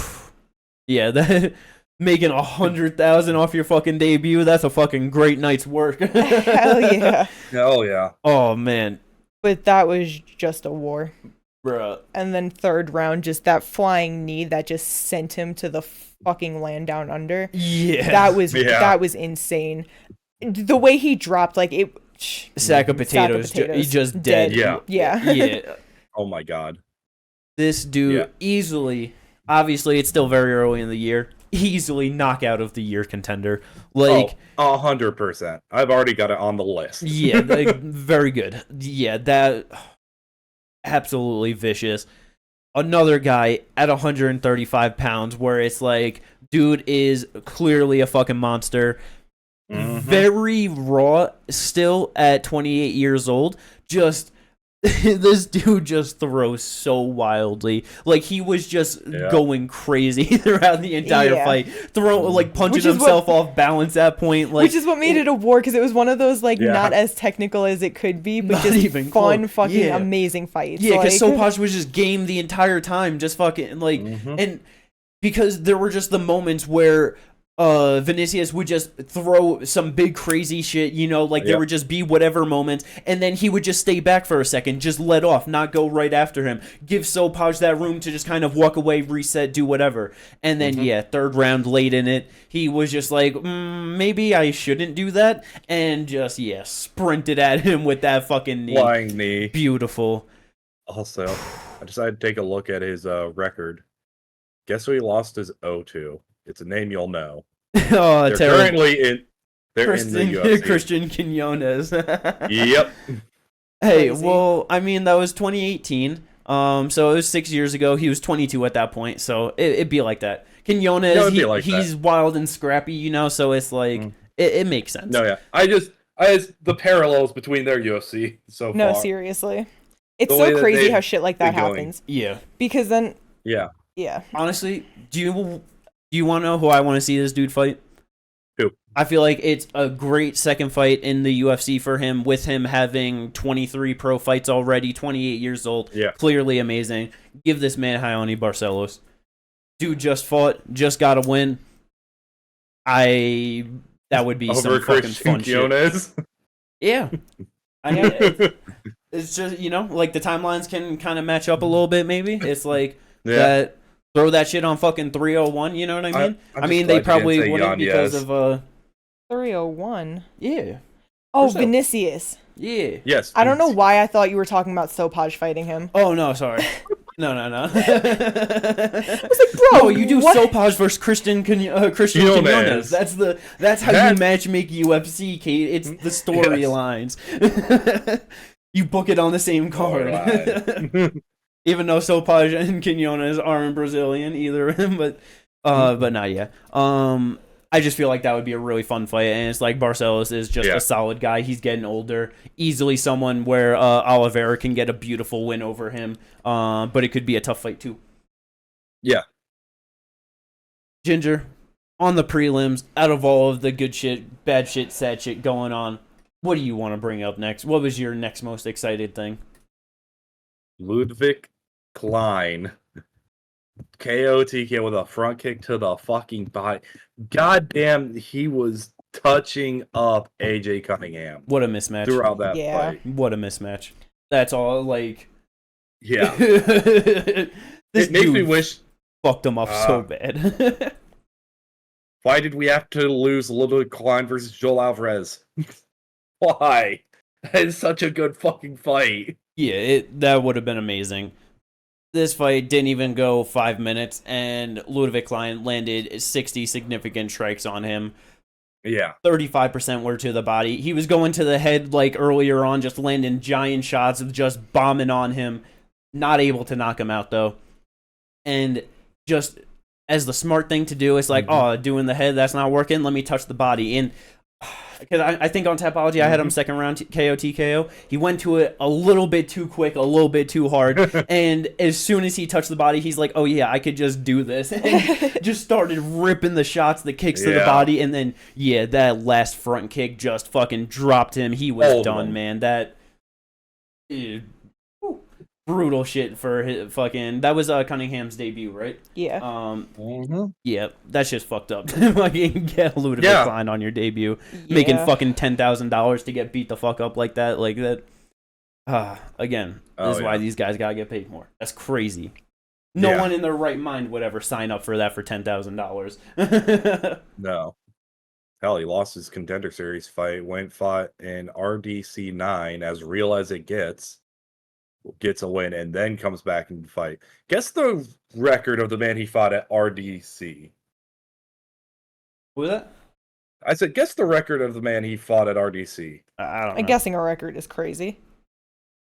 making 100,000 off your fucking debut, that's a fucking great night's work. Hell yeah. Hell yeah. Oh man. But that was just a war. Bruh. And then third round, just that flying knee that just sent him to the fucking land down under. Yeah. That was insane. The way he dropped, like it. Sack of potatoes. He just dead. Yeah. Oh my God. This dude easily. Obviously, it's still very early in the year. Easily knockout of the year contender. Like 100%. I've already got it on the list. Yeah, very good. Yeah, that absolutely vicious. Another guy at 135 pounds, where it's like, dude is clearly a fucking monster. Very raw still at 28 years old. Just this dude just throws so wildly. Like he was just going crazy throughout the entire fight. Punching himself off balance at point. Like, which is what made it a war, because it was one of those not as technical as it could be, but just even fun fucking amazing fights. Yeah, because Sopaj was just game the entire time, just fucking and because there were just the moments where Vinicius would just throw some big crazy shit, there would just be whatever moments, and then he would just stay back for a second, just let off, not go right after him, give Sopaj that room to just kind of walk away, reset, do whatever. And then third round late in it, he was just like, maybe I shouldn't do that, and just sprinted at him with that fucking knee. Flying knee. Beautiful. Also, I decided to take a look at his record. Guess who he lost his O to? It's a name you'll know. They're currently in the UFC. Christian Quinones. Yep. Hey, well, I mean, that was 2018. So it was 6 years ago. He was 22 at that point, so it'd be like that. Quinones, he's wild and scrappy, so it's like, it makes sense. No, yeah. I just the parallels between their UFC so far. No, seriously. It's so crazy how shit like that happens. Yeah. Because then... Yeah. Yeah. Honestly, do you want to know who I want to see this dude fight? Who? I feel like it's a great second fight in the UFC for him, with him having 23 pro fights already, 28 years old. Yeah. Clearly amazing. Give this man Raoni Barcelos. Dude just fought, just got a win. That would be some fucking fun shit. Yeah. I mean, it's just, like the timelines can kind of match up a little bit, maybe. It's like that. Throw that shit on fucking 301, you know what I mean? I mean, they probably wouldn't because of 301. Yeah. Oh, Vinicius. Yeah. Yes. I don't know why I thought you were talking about Sopaj fighting him. Oh no, sorry. No. I was like, bro, you do Sopaj versus Christian Quinones. That's how you match make UFC, Kate. It's the storylines. You book it on the same card. Right. Even though Sopaj and Quinones aren't Brazilian either, but not yet. I just feel like that would be a really fun fight, and it's like Barcelos is just a solid guy. He's getting older, easily someone where Oliveira can get a beautiful win over him. But it could be a tough fight too. Yeah. Ginger, on the prelims, out of all of the good shit, bad shit, sad shit going on, what do you want to bring up next? What was your next most excited thing? Ludwig Klein KO TK with a front kick to the fucking body. Goddamn, he was touching up AJ Cunningham. What a mismatch. Throughout that fight. What a mismatch. That's all, like... Yeah. This it makes me wish... Fucked him up so bad. Why did we have to lose Ludwig Klein versus Joel Alvarez? Why? That is such a good fucking fight. Yeah, that would have been amazing. This fight didn't even go 5 minutes, and Ludwig Klein landed 60 significant strikes on him. Yeah. 35% were to the body. He was going to the head like earlier on, just landing giant shots of just bombing on him. Not able to knock him out, though. And just as the smart thing to do, it's like, doing the head, that's not working. Let me touch the body. And because I think on Tapology, I had him second round KO TKO. He went to it a little bit too quick, a little bit too hard. And as soon as he touched the body, he's like, oh yeah, I could just do this. And just started ripping the shots, the kicks to the body. And then, that last front kick just fucking dropped him. He was done, man. That brutal shit for his fucking. That was Cunningham's debut, right? Yeah. Yeah, that's just fucked up. Fucking get Ludwig Klein on your debut, making fucking $10,000 to get beat the fuck up like that. Again, this is why these guys gotta get paid more. That's crazy. No one in their right mind would ever sign up for that for $10,000. No. Hell, he lost his Contender Series fight, fought in RDC 9, as real as it gets a win, and then comes back and fight. Guess the record of the man he fought at RDC. What was that? I said, guess the record of the man he fought at RDC. I don't know. I'm guessing a record is crazy.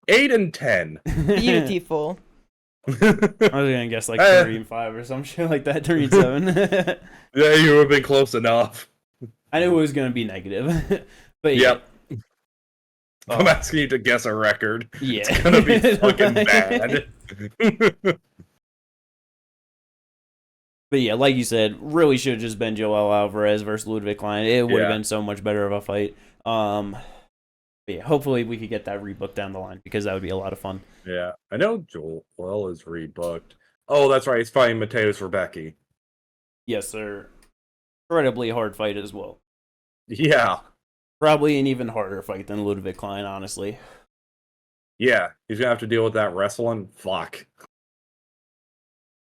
8-10. Beautiful. I was gonna guess like 3-5 or some shit like that. 3-7. Yeah, you would have been close enough. I knew it was gonna be negative, but yep. I'm asking you to guess a record. Yeah. It's gonna be fucking bad. But yeah, like you said, really should have just been Joel Alvarez versus Ludwig Klein. It would have been so much better of a fight. But yeah, hopefully we could get that rebooked down the line, because that would be a lot of fun. Yeah, I know Joel is rebooked. Oh, that's right. He's fighting Mateus Rebecki. Yes, sir. Incredibly hard fight as well. Yeah. Probably an even harder fight than Ludwig Klein, honestly. Yeah, he's going to have to deal with that wrestling. Fuck.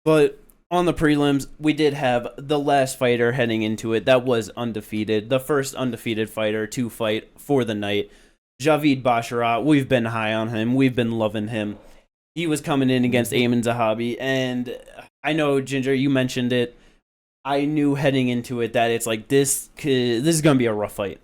But on the prelims, we did have the last fighter heading into it that was undefeated. The first undefeated fighter to fight for the night. Javid Basharat, we've been high on him. We've been loving him. He was coming in against Amin Zahabi, and I know, Ginger, you mentioned it. I knew heading into it that it's like, this is going to be a rough fight.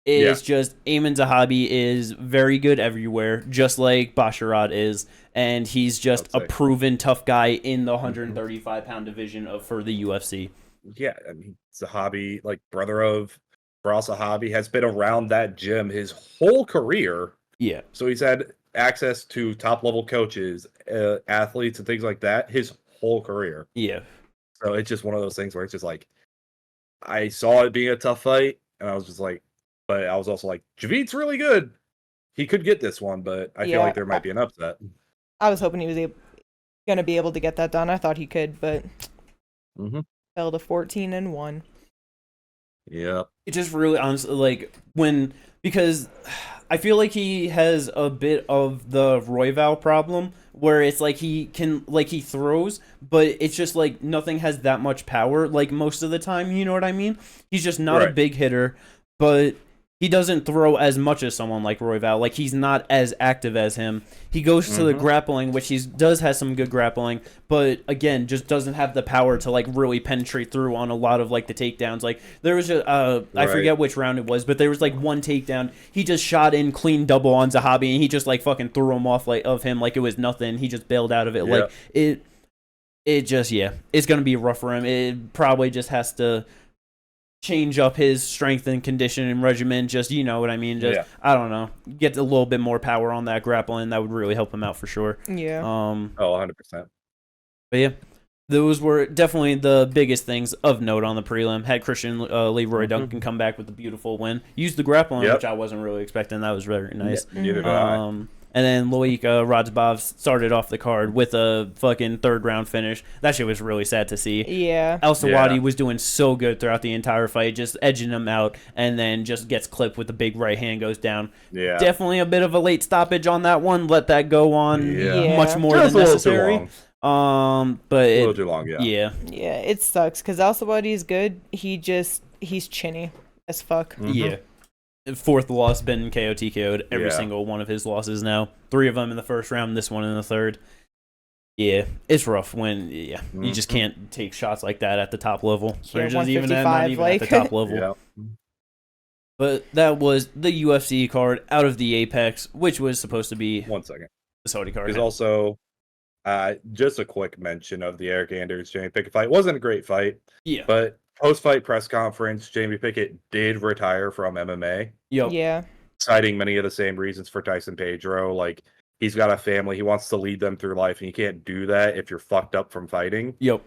It's just Amin Zahabi is very good everywhere, just like Basharat is, and he's just a proven tough guy in the 135-pound division for the UFC. Yeah, I mean, Zahabi, like brother of Baral Zahabi, has been around that gym his whole career. Yeah. So he's had access to top-level coaches, athletes, and things like that his whole career. Yeah. So it's just one of those things where it's just like, I saw it being a tough fight, and I was just like, but I was also like, Javid's really good. He could get this one, but I feel like there might be an upset. I was hoping he was going to be able to get that done. I thought he could, but fell to 14-1. Yeah. It just really, honestly, like, because I feel like he has a bit of the Royval problem, where it's like he throws, but it's just like nothing has that much power, like, most of the time, you know what I mean? He's just not a big hitter, but he doesn't throw as much as someone like Royval. Like, he's not as active as him. He goes to the grappling, which he does have some good grappling, but again, just doesn't have the power to like really penetrate through on a lot of like the takedowns. Like, there was I forget which round it was, but there was like one takedown. He just shot in clean double on Zahabi, and he just like fucking threw him off of him like it was nothing. He just bailed out of it. Like, it just, it's gonna be rough for him. It probably just has to change up his strength and conditioning regimen, just, you know what I mean, just I don't know, get a little bit more power on that grappling. That would really help him out for sure. 100%. But yeah, those were definitely the biggest things of note on the prelim. Had Christian Leroy Duncan come back with a beautiful win, used the grappling, which I wasn't really expecting. That was very nice. Neither did I. And then Loic Radzhabov started off the card with a fucking third-round finish. That shit was really sad to see. Yeah. El Sawadi was doing so good throughout the entire fight, just edging him out, and then just gets clipped with the big right hand, goes down. Yeah. Definitely a bit of a late stoppage on that one. Let that go on much more than necessary. But a little too long, Yeah, it sucks, because El Sawadi is good. He's chinny as fuck. Yeah. Fourth loss, been KO TKO'd every single one of his losses now. 3 of them in the first round, this one in the third. Yeah, it's rough when you just can't take shots like that at the top level. Yeah, or just even not even at the top level. Yeah. But that was the UFC card out of the Apex, which was supposed to be 1 second. The Saudi card. There's also just a quick mention of the Eric Anders Jamie Pickett fight. It wasn't a great fight. Yeah. But post-fight press conference, Jamie Pickett did retire from MMA. Yep. Yeah. Citing many of the same reasons for Tyson Pedro. Like, he's got a family. He wants to lead them through life, and you can't do that if you're fucked up from fighting. Yep.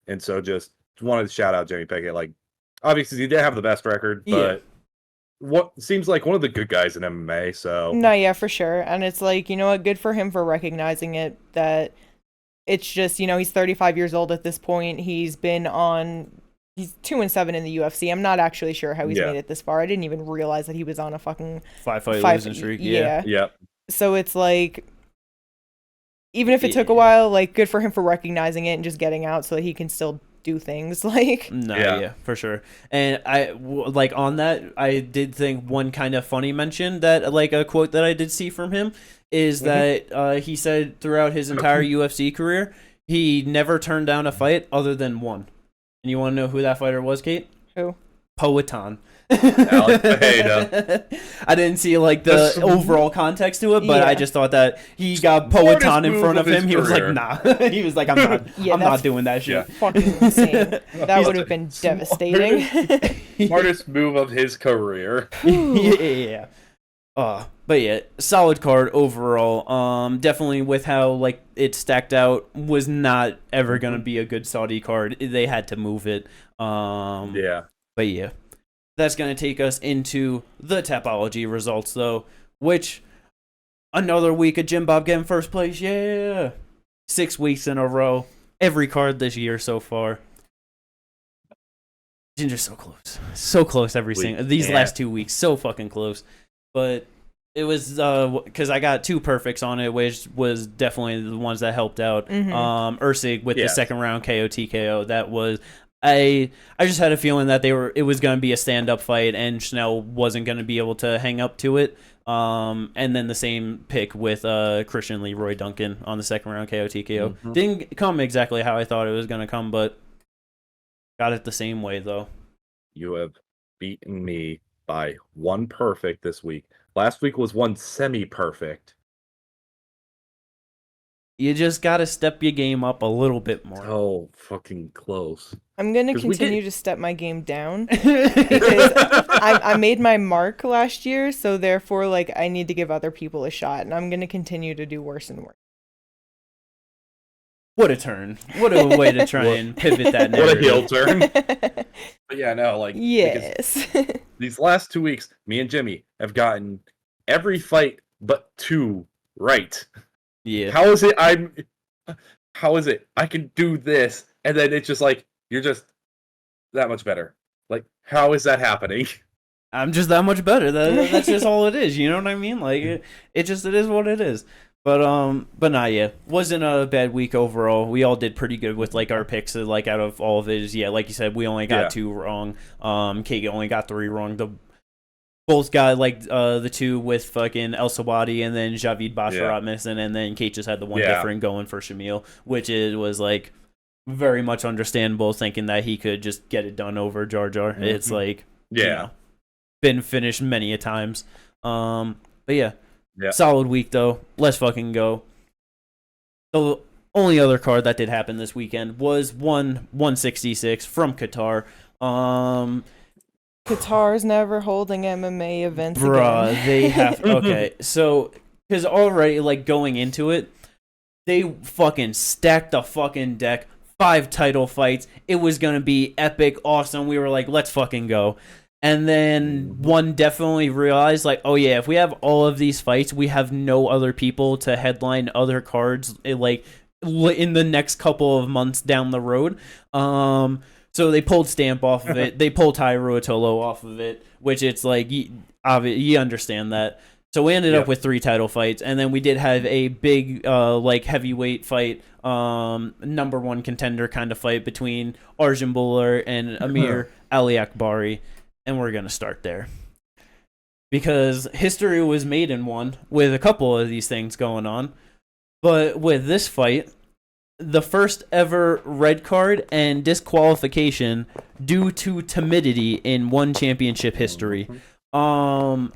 And so just wanted to shout out Jamie Pickett. Like, obviously, he didn't have the best record, but what seems like one of the good guys in MMA. So no, yeah, for sure. And it's like, you know what, good for him for recognizing it, that it's just, you know, he's 35 years old at this point. He's 2-7 in the UFC. I'm not actually sure how he's made it this far. I didn't even realize that he was on a fucking 5-fight losing streak. Yeah. So it's like, even if it took a while, like, good for him for recognizing it and just getting out so that he can still do things. Like, yeah, for sure. And on that, I did think one kind of funny mention that, like, a quote that I did see from him is that he said throughout his entire UFC career, he never turned down a fight other than one. And you want to know who that fighter was, Kate? Who? Poatan. Alex Pereira. I didn't see like the overall context to it, but I just thought that he got Poatan in front of him. He was like, nah. He was like, I'm not doing that shit. Fucking insane. That would have been devastating. Smartest move of his career. Yeah. But yeah, solid card overall. Definitely with how like it stacked out, was not ever gonna be a good Saudi card. They had to move it. Yeah. But yeah. That's going to take us into the Tapology results, though, which another week of Jim Bob getting first place. Yeah. 6 weeks in a row. Every card this year so far. Ginger's so close. So close every single. These last 2 weeks. So fucking close. But it was because I got 2 perfects on it, which was definitely the ones that helped out. Erceg with the second round KO TKO. That was. I just had a feeling that it was going to be a stand-up fight and Schnell wasn't going to be able to hang up to it. And then the same pick with Christian Leroy Duncan on the second round KO TKO. Didn't come exactly how I thought it was going to come, but got it the same way, though. You have beaten me by 1 perfect this week. Last week was 1 semi-perfect. You just got to step your game up a little bit more. Oh, fucking close. I'm going to continue to step my game down because I made my mark last year, so therefore, like, I need to give other people a shot, and I'm going to continue to do worse and worse. What a turn. What a way to try and pivot that narrative. What a heel turn. But yeah, no, like, yes. These last 2 weeks, me and Jimmy have gotten every fight but 2 right. Yeah. How is it I can do this and then it's just like you're just that much better? Like, how is that happening? I'm just that much better. That's just all it is. You know what I mean? Like it is what it is. But nah, yeah, wasn't a bad week overall. We all did pretty good with like our picks. Like out of all of it, like you said, we only got 2 wrong. Kate only got 3 wrong. Both got like the 2 with fucking El Sawadi and then Javid Basharat missing, and then Kate just had the 1 different going for Shamil, which was like very much understandable, thinking that he could just get it done over Jar Jar. It's like been finished many a times. But yeah, solid week though. Let's fucking go. The only other card that did happen this weekend was 166 from Qatar. Qatar's never holding MMA events Bruh, again. they have... Okay, so... Because already, like, going into it, they fucking stacked the fucking deck. 5 title fights. It was going to be epic, awesome. We were like, let's fucking go. And then one definitely realized, like, oh yeah, if we have all of these fights, we have no other people to headline other cards, like, in the next couple of months down the road. So they pulled Stamp off of it. They pulled Ty Ruotolo off of it, which it's like, you understand that. So we ended up with 3 title fights, and then we did have a big, like, heavyweight fight, number 1 contender kind of fight between Arjun Bhullar and Amir Ali Akbari, and we're going to start there. because history was made in one with a couple of these things going on. But with this fight, the first ever red card and disqualification due to timidity in one championship history. Bro,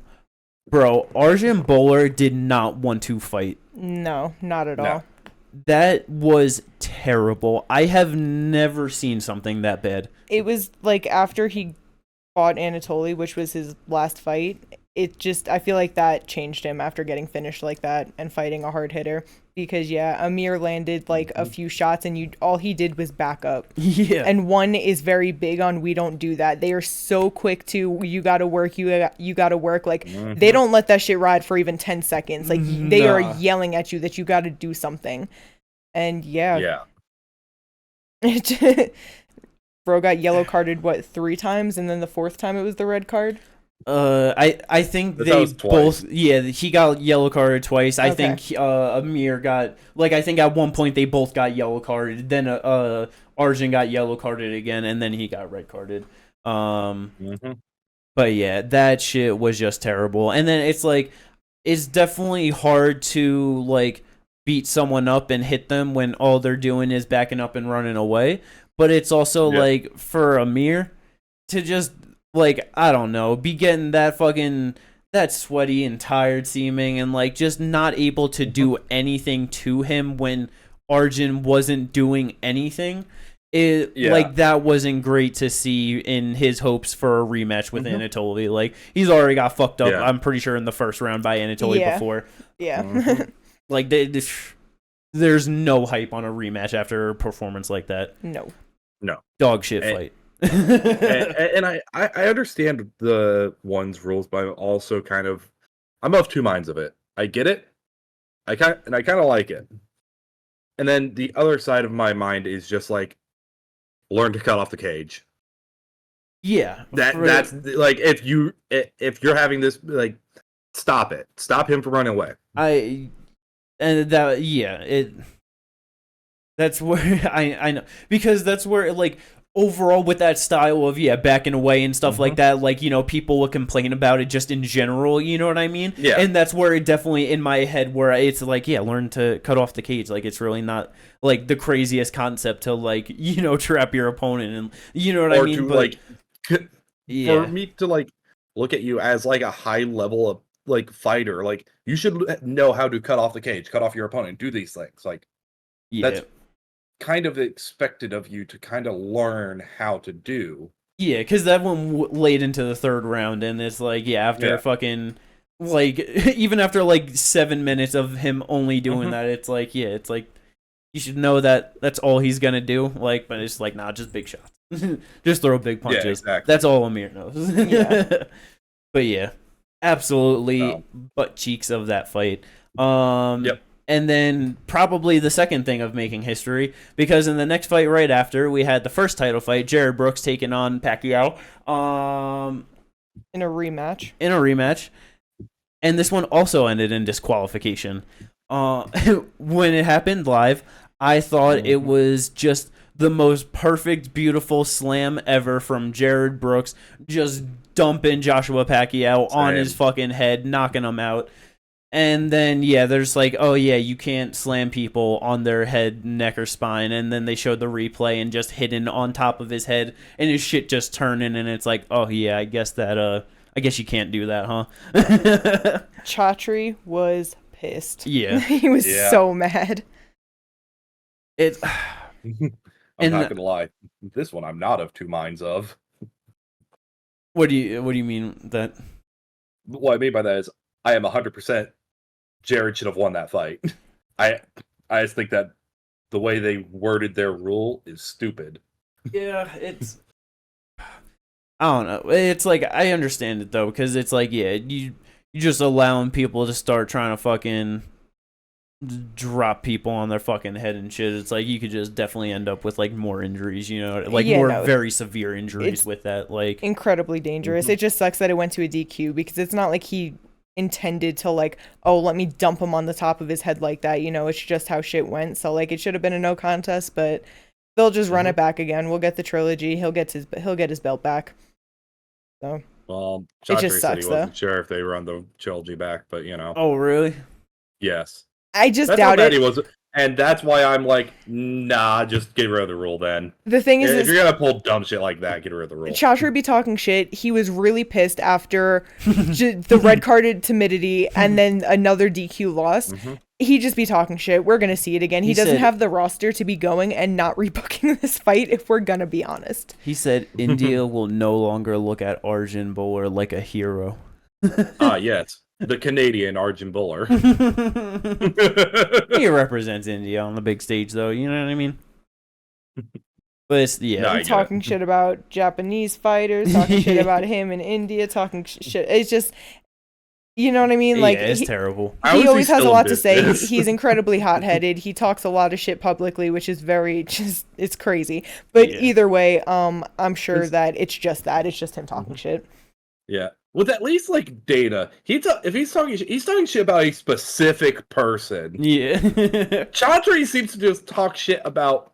Arjun Bowler did not want to fight. No, not at all. That was terrible. I have never seen something that bad. It was like after he fought Anatoly, which was his last fight, I feel like that changed him after getting finished like that and fighting a hard hitter. Because Amir landed like a few shots and all he did was back up. Yeah. And one is very big on we don't do that. They are so quick to you gotta work, you gotta work. Like they don't let that shit ride for even 10 seconds. Like they are yelling at you that you gotta do something. And bro got yellow carded 3 times, and then the 4th time it was the red card. I think they both. Yeah, he got yellow carded twice. I think Amir got I think at one point they both got yellow carded. Then Arjun got yellow carded again, and then he got red carded. But yeah, that shit was just terrible. And then it's definitely hard to beat someone up and hit them when all they're doing is backing up and running away. But it's also for Amir to just I don't know, be getting that sweaty and tired seeming and just not able to do anything to him when Arjun wasn't doing anything. That wasn't great to see in his hopes for a rematch with Anatoly. He's already got fucked up, I'm pretty sure, in the first round by Anatoly before. Yeah. There's no hype on a rematch after a performance like that. No. Dog shit fight. and I understand the one's rules, but I'm also I'm of two minds of it. I get it, I kind of like it, and then the other side of my mind is just learn to cut off the cage. Yeah, that's if you're having this stop him from running away. That's where I know, because that's where overall with that style of backing away and stuff like that, people will complain about it just in general, you know what I mean? Yeah. And that's where it definitely in my head where it's learn to cut off the cage. It's really not the craziest concept to trap your opponent, and you know what I mean? To, for me to look at you as a high level of fighter, you should know how to cut off the cage, cut off your opponent, do these things. That's kind of expected of you to kind of learn how to do. Yeah, because that one laid into the 3rd round, and it's after fucking even after 7 minutes of him only doing that, it's you should know that that's all he's gonna do. But it's nah, just big shots, just throw big punches. Yeah, exactly. That's all Amir knows. But absolutely butt cheeks of that fight. And then probably the second thing of making history, because in the next fight right after, we had the first title fight, Jared Brooks taking on Pacquiao. In a rematch. And this one also ended in disqualification. When it happened live, I thought it was just the most perfect, beautiful slam ever from Jared Brooks, just dumping Joshua Pacquiao on his fucking head, knocking him out. And then, there's you can't slam people on their head, neck, or spine. And then they showed the replay and just hidden on top of his head and his shit just turning. And it's I guess you can't do that, huh? Chatri was pissed. Yeah. He was so mad. I'm not gonna lie. This one I'm not of two minds of. What do you mean that? What I mean by that is I am 100% Jared should have won that fight. I just think that the way they worded their rule is stupid. Yeah, it's I don't know. It's I understand it though, because it's you just allowing people to start trying to fucking drop people on their fucking head and shit. It's you could just definitely end up with more injuries, very severe injuries with that. Incredibly dangerous. It just sucks that it went to a DQ, because it's not he intended to let me dump him on the top of his head like that. It's just how shit went. So it should have been a no contest, but they'll just run it back again. We'll get the trilogy. He'll get his belt back. So Well, It just Chatri said he sucks, wasn't though. sure if they run the trilogy back, but Oh, really? yes. I just That's how doubt bad it. he was. And that's why I'm like, nah, just get rid of the rule then. The thing is, If you're gonna pull dumb shit like that, get rid of the rule. Chowdhury be talking shit. He was really pissed after the red carded timidity and then another DQ loss. He just be talking shit. We're gonna see it again. He doesn't have the roster to be going and not rebooking this fight, if we're gonna be honest. He said India will no longer look at Arjun Bowler like a hero. Yes. The Canadian Arjun Bowler. He represents India on the big stage, though. You know what I mean? But it's, No, talking shit about Japanese fighters, talking shit about him in India, talking shit. It's just, you know what I mean? Like, it's terrible. He always has a lot to say. He's incredibly hot-headed. He talks a lot of shit publicly, which is it's crazy. But either way, I'm sure that it's just him talking shit. Yeah. With at least like data, if he's talking shit about a specific person. Yeah. Chatri seems to just talk shit about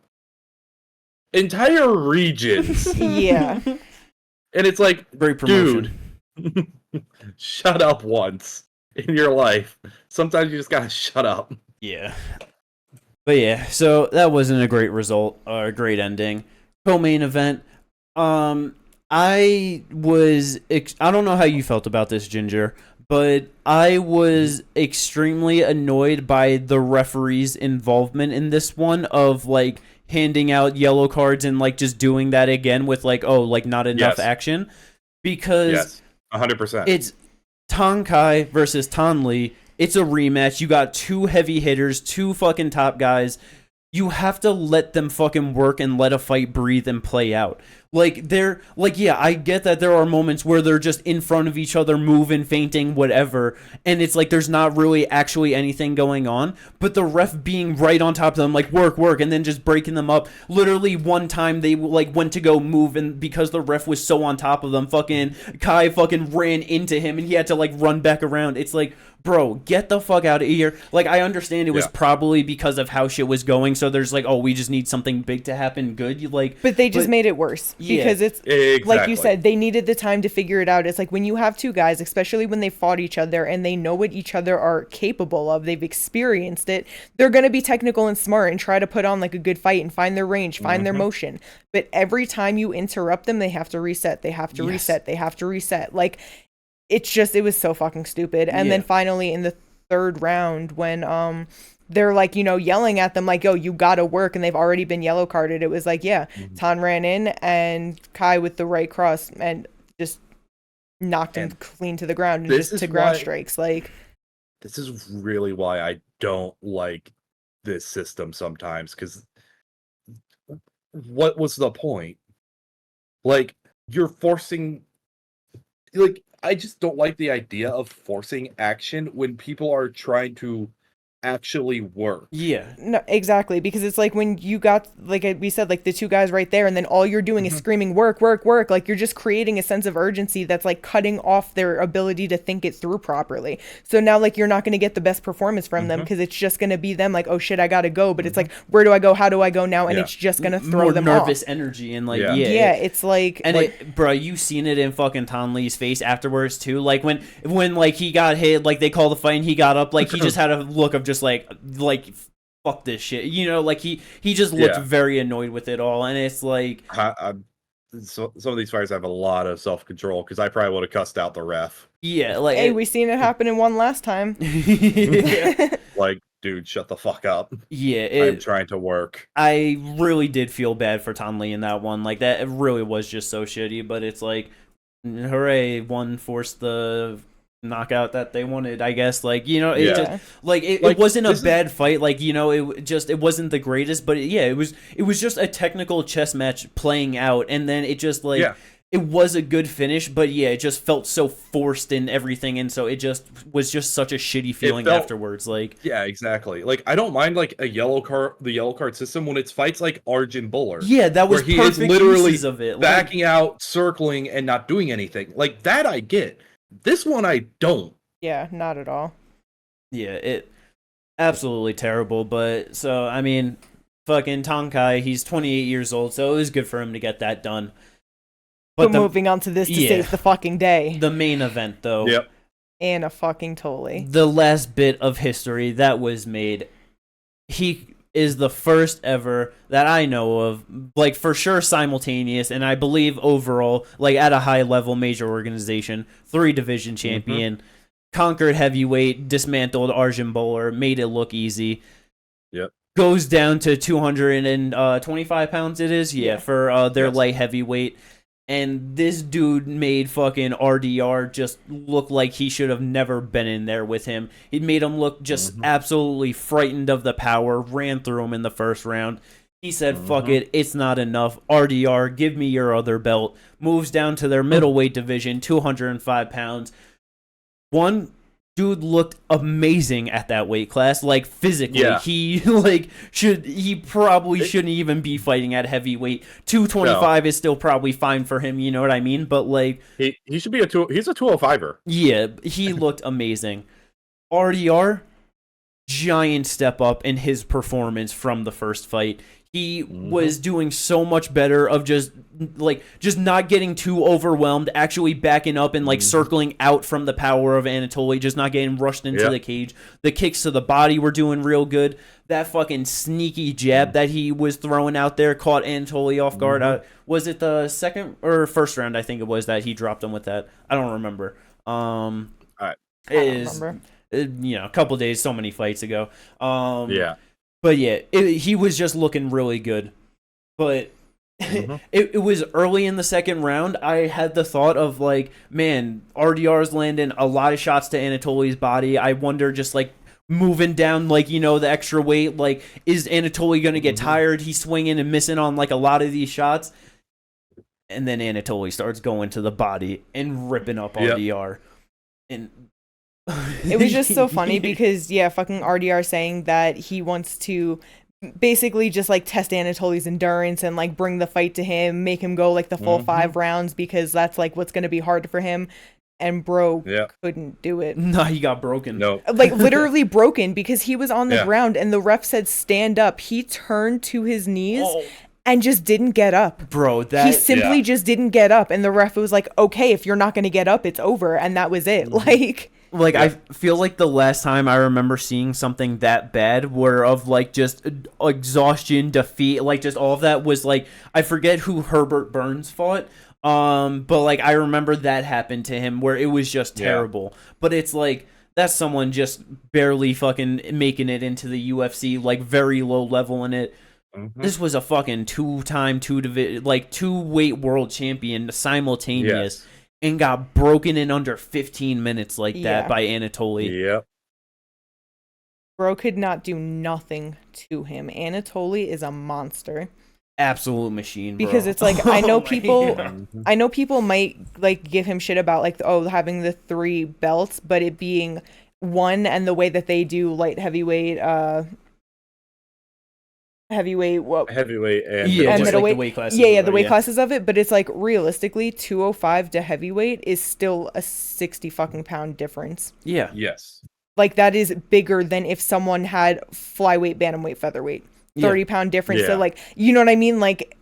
entire regions. Yeah. And it's like, great promotion. Dude, shut up once in your life. Sometimes you just gotta shut up. Yeah. But yeah, so that wasn't a great result or a great ending. Co-main event. I don't know how you felt about this, Ginger, but I was extremely annoyed by the referee's involvement in this one of like handing out yellow cards and like just doing that again with like, oh, like not enough action, because 100%. It's Kai versus Lee. It's a rematch. You got two heavy hitters, two fucking top guys. You have to let them fucking work and let a fight breathe and play out. Like, I get that there are moments where they're just in front of each other, moving, feinting, whatever, and it's like there's not really actually anything going on, but the ref being right on top of them, like, work, and then just breaking them up. Literally, one time they, like, went to go move, and because the ref was so on top of them, fucking Kai fucking ran into him, and he had to, like, run back around. It's like, bro, get the fuck out of here. Like, I understand it was probably because of how shit was going, so there's like, oh, we just need something big to happen good. But they just made it worse. Because it's, like you said, they needed the time to figure it out. It's like when you have two guys, especially when they fought each other and they know what each other are capable of, they've experienced it, they're going to be technical and smart and try to put on like a good fight and find their range, find their motion. But every time you interrupt them, they have to reset. They have to reset. They have to reset. Like, it was so fucking stupid. And then finally in the third round when they're like, you know, yelling at them like, yo, you gotta work, and they've already been yellow carded, it was like, Tan ran in and Kai with the right cross and just knocked him clean to the ground and just to ground strikes. Like, this is really why I don't like this system sometimes, because what was the point? Like, you're forcing, like, I just don't like the idea of forcing action when people are trying to actually work. No, exactly, because it's like when you got, like we said, like the two guys right there, and then all you're doing is screaming work, like you're just creating a sense of urgency that's like cutting off their ability to think it through properly. So now like you're not going to get the best performance from them, because it's just going to be them like, oh shit, I gotta go, but it's like, where do I go, how do I go now? And it's just going to throw more them nervous off. energy and like it's like, and like, bro, you seen it in fucking Lee's face afterwards too, like when like he got hit, like they called the fight and he got up, like he just had a look of just like fuck this shit, you know, like he just looked very annoyed with it all, and it's like so some of these fighters have a lot of self-control, because I probably would have cussed out the ref. Like, hey, we seen it happen in one last time. Like, dude, shut the fuck up. I'm trying to work. I really did feel bad for Lee in that one. Like, that, it really was just so shitty, but it's like, hooray, one forced the knockout that they wanted, I guess. Like, you know, it just like it wasn't a bad fight, like, you know, it wasn't the greatest, but it was just a technical chess match playing out, and then it just like it was a good finish, but it just felt so forced and everything, and so it just was just such a shitty feeling afterwards. Like, exactly. Like, I don't mind like the yellow card system when it's fights like Arjun Bowler. That was where he perfect is literally uses of it, backing out, circling, and not doing anything. Like, that I get. This one I don't. Not at all. It absolutely terrible. But so, I mean, fucking Kai, he's 28 years old, so it was good for him to get that done. But moving on to this to save the fucking day. The main event, though. Yep. Anatoly. The last bit of history that was made. He is the first ever that I know of, like, for sure simultaneous, and I believe overall, like, at a high level major organization, 3-division champion, conquered heavyweight, dismantled Arjun Bowler, made it look easy. Yep. Goes down to 225 pounds, it is? Yeah, for their light heavyweight. And this dude made fucking RDR just look like he should have never been in there with him. He made him look just absolutely frightened of the power, ran through him in the first round. He said, fuck it, it's not enough. RDR, give me your other belt. Moves down to their middleweight division, 205 pounds. One dude looked amazing at that weight class, like physically. Yeah. He probably shouldn't even be fighting at heavyweight. 225 is still probably fine for him, you know what I mean? But like he should be he's a 205er. Yeah, he looked amazing. RDR, giant step up in his performance from the first fight. He was doing so much better of just not getting too overwhelmed, actually backing up and like circling out from the power of Anatoly, just not getting rushed into the cage. The kicks to the body were doing real good. That fucking sneaky jab that he was throwing out there caught Anatoly off guard. Was it the second or first round? I think it was that he dropped him with that. I don't remember. I don't remember. A couple days, so many fights ago. But yeah, he was just looking really good. But it was early in the second round. I had the thought of like, man, RDR's landing a lot of shots to Anatoly's body. I wonder just like moving down, like, you know, the extra weight. Like, is Anatoly going to get tired? He's swinging and missing on like a lot of these shots. And then Anatoly starts going to the body and ripping up RDR. And it was just so funny because fucking RDR saying that he wants to basically just like test Anatoly's endurance and like bring the fight to him, make him go like the full 5 rounds because that's like what's going to be hard for him. And bro couldn't do it. No, he got broken. No. Like literally broken because he was on the ground and the ref said stand up. He turned to his knees and just didn't get up. Bro, he simply just didn't get up. And the ref was like, okay, if you're not going to get up, it's over. And that was it. Like, I feel like the last time I remember seeing something that bad were of like just exhaustion, defeat, like just all of that was like, I forget who Herbert Burns fought. But like I remember that happened to him where it was just terrible. But it's like that's someone just barely fucking making it into the UFC, like very low level in it. This was a fucking 2-time 2-weight world champion simultaneous. And got broken in under 15 minutes like that by Anatoly. Yep. Bro could not do nothing to him. Anatoly is a monster. Absolute machine, bro. Because it's like I know people might like give him shit about like having the 3 belts, but it being one and the way that they do light heavyweight heavyweight and middleweight. The weight classes the weight classes of it, but it's like realistically 205 to heavyweight is still a 60 fucking pound difference. Yes. Like that is bigger than if someone had flyweight, bantamweight, featherweight. 30-pound difference. So like, you know what I mean? Like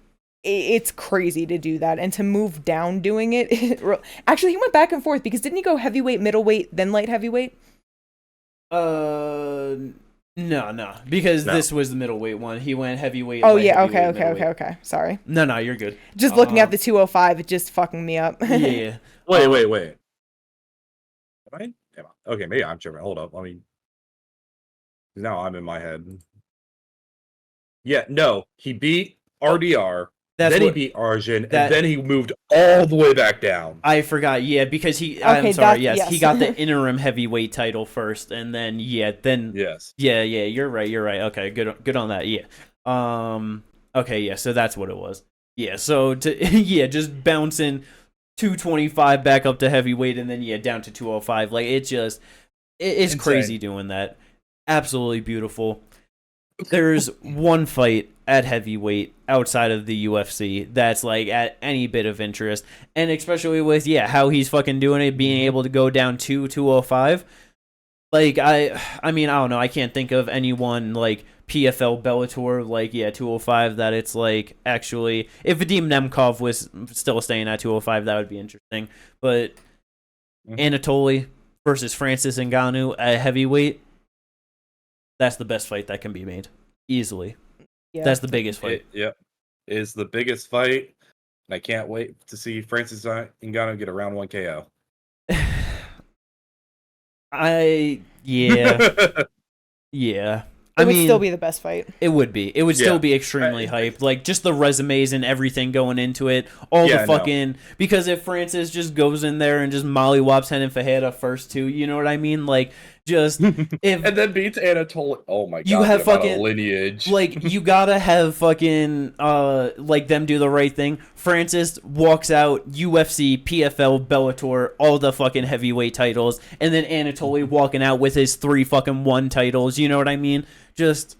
it's crazy to do that and to move down doing it. Actually, he went back and forth because didn't he go heavyweight, middleweight, then light heavyweight? No, because this was the middleweight one. He went heavyweight. Okay. Sorry. No, you're good. Just looking at the 205, it just fucking me up. Wait. Am I? Okay, maybe I'm tripping. Hold up. I mean, now I'm in my head. Yeah, no, he beat RDR. He beat Arjun, and then he moved all the way back down. I forgot, because he... I'm sorry, he got the interim heavyweight title first, and then, Yes. Yeah, you're right. Okay, good on that, so that's what it was. Yeah, so, just bouncing 225 back up to heavyweight, and then, down to 205. Like, it's Insane. crazy doing that. Absolutely beautiful. There's one fight at heavyweight outside of the UFC that's like at any bit of interest, and especially with how he's fucking doing it, being able to go down to 205. Like I mean, I don't know. I can't think of anyone like PFL Bellator, like 205 that it's like actually if Vadim Nemkov was still staying at 205, that would be interesting. But Anatoly versus Francis Ngannou at heavyweight, that's the best fight that can be made easily. Yeah. That's the biggest fight. Is the biggest fight, and I can't wait to see Francis Ngannou get a round 1 KO. Yeah. It would still be the best fight. It would be. It would still be extremely hyped. Like, just the resumes and everything going into it. All the fucking... Because if Francis just goes in there and just mollywops Renan Fajeda first, too, you know what I mean? Like, just... if and then beats Anatoly. Oh, my God. You have fucking... lineage. Like, you gotta have fucking... like, them do the right thing. Francis walks out UFC, PFL, Bellator, all the fucking heavyweight titles. And then Anatoly walking out with his 3 fucking 1 titles. You know what I mean? Just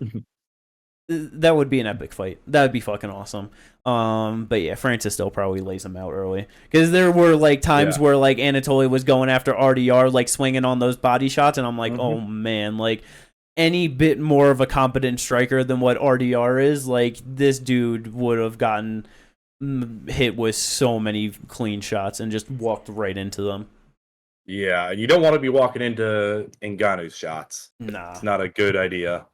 that would be an epic fight. That would be fucking awesome. But yeah, Francis still probably lays him out early because there were like times where like Anatoly was going after RDR, like swinging on those body shots, and I'm like, oh man, like any bit more of a competent striker than what RDR is, like this dude would have gotten hit with so many clean shots and just walked right into them. Yeah, you don't want to be walking into Ngannou's shots. Nah, it's not a good idea.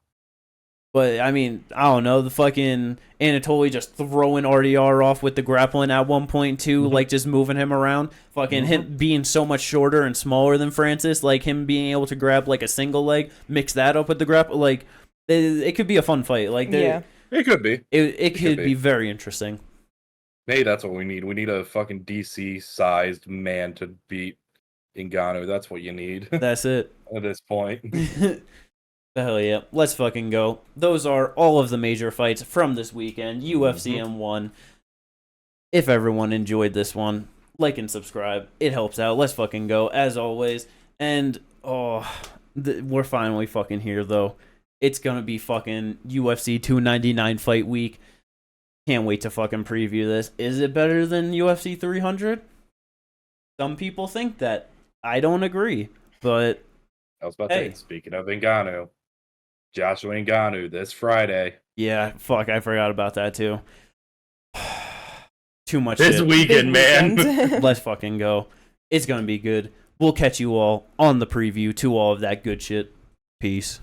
But, I mean, I don't know, the fucking Anatoly just throwing RDR off with the grappling at 1.2, like, just moving him around. Fucking him being so much shorter and smaller than Francis, like, him being able to grab, like, a single leg, mix that up with the grapple, like, it could be a fun fight. Like, it could be. It could be very interesting. Hey, that's what we need. We need a fucking DC-sized man to beat Ngannou. That's what you need. That's it. At this point. Hell yeah. Let's fucking go. Those are all of the major fights from this weekend. UFC M1. If everyone enjoyed this one, like and subscribe. It helps out. Let's fucking go, as always. And, we're finally fucking here, though. It's gonna be fucking UFC 299 fight week. Can't wait to fucking preview this. Is it better than UFC 300? Some people think that. I don't agree, but... I was about to say, speaking of Ngannou, Joshua Ngannou this Friday. Yeah, fuck, I forgot about that too. Too much this shit. Weekend, man. Let's fucking go. It's gonna be good. We'll catch you all on the preview to all of that good shit. Peace.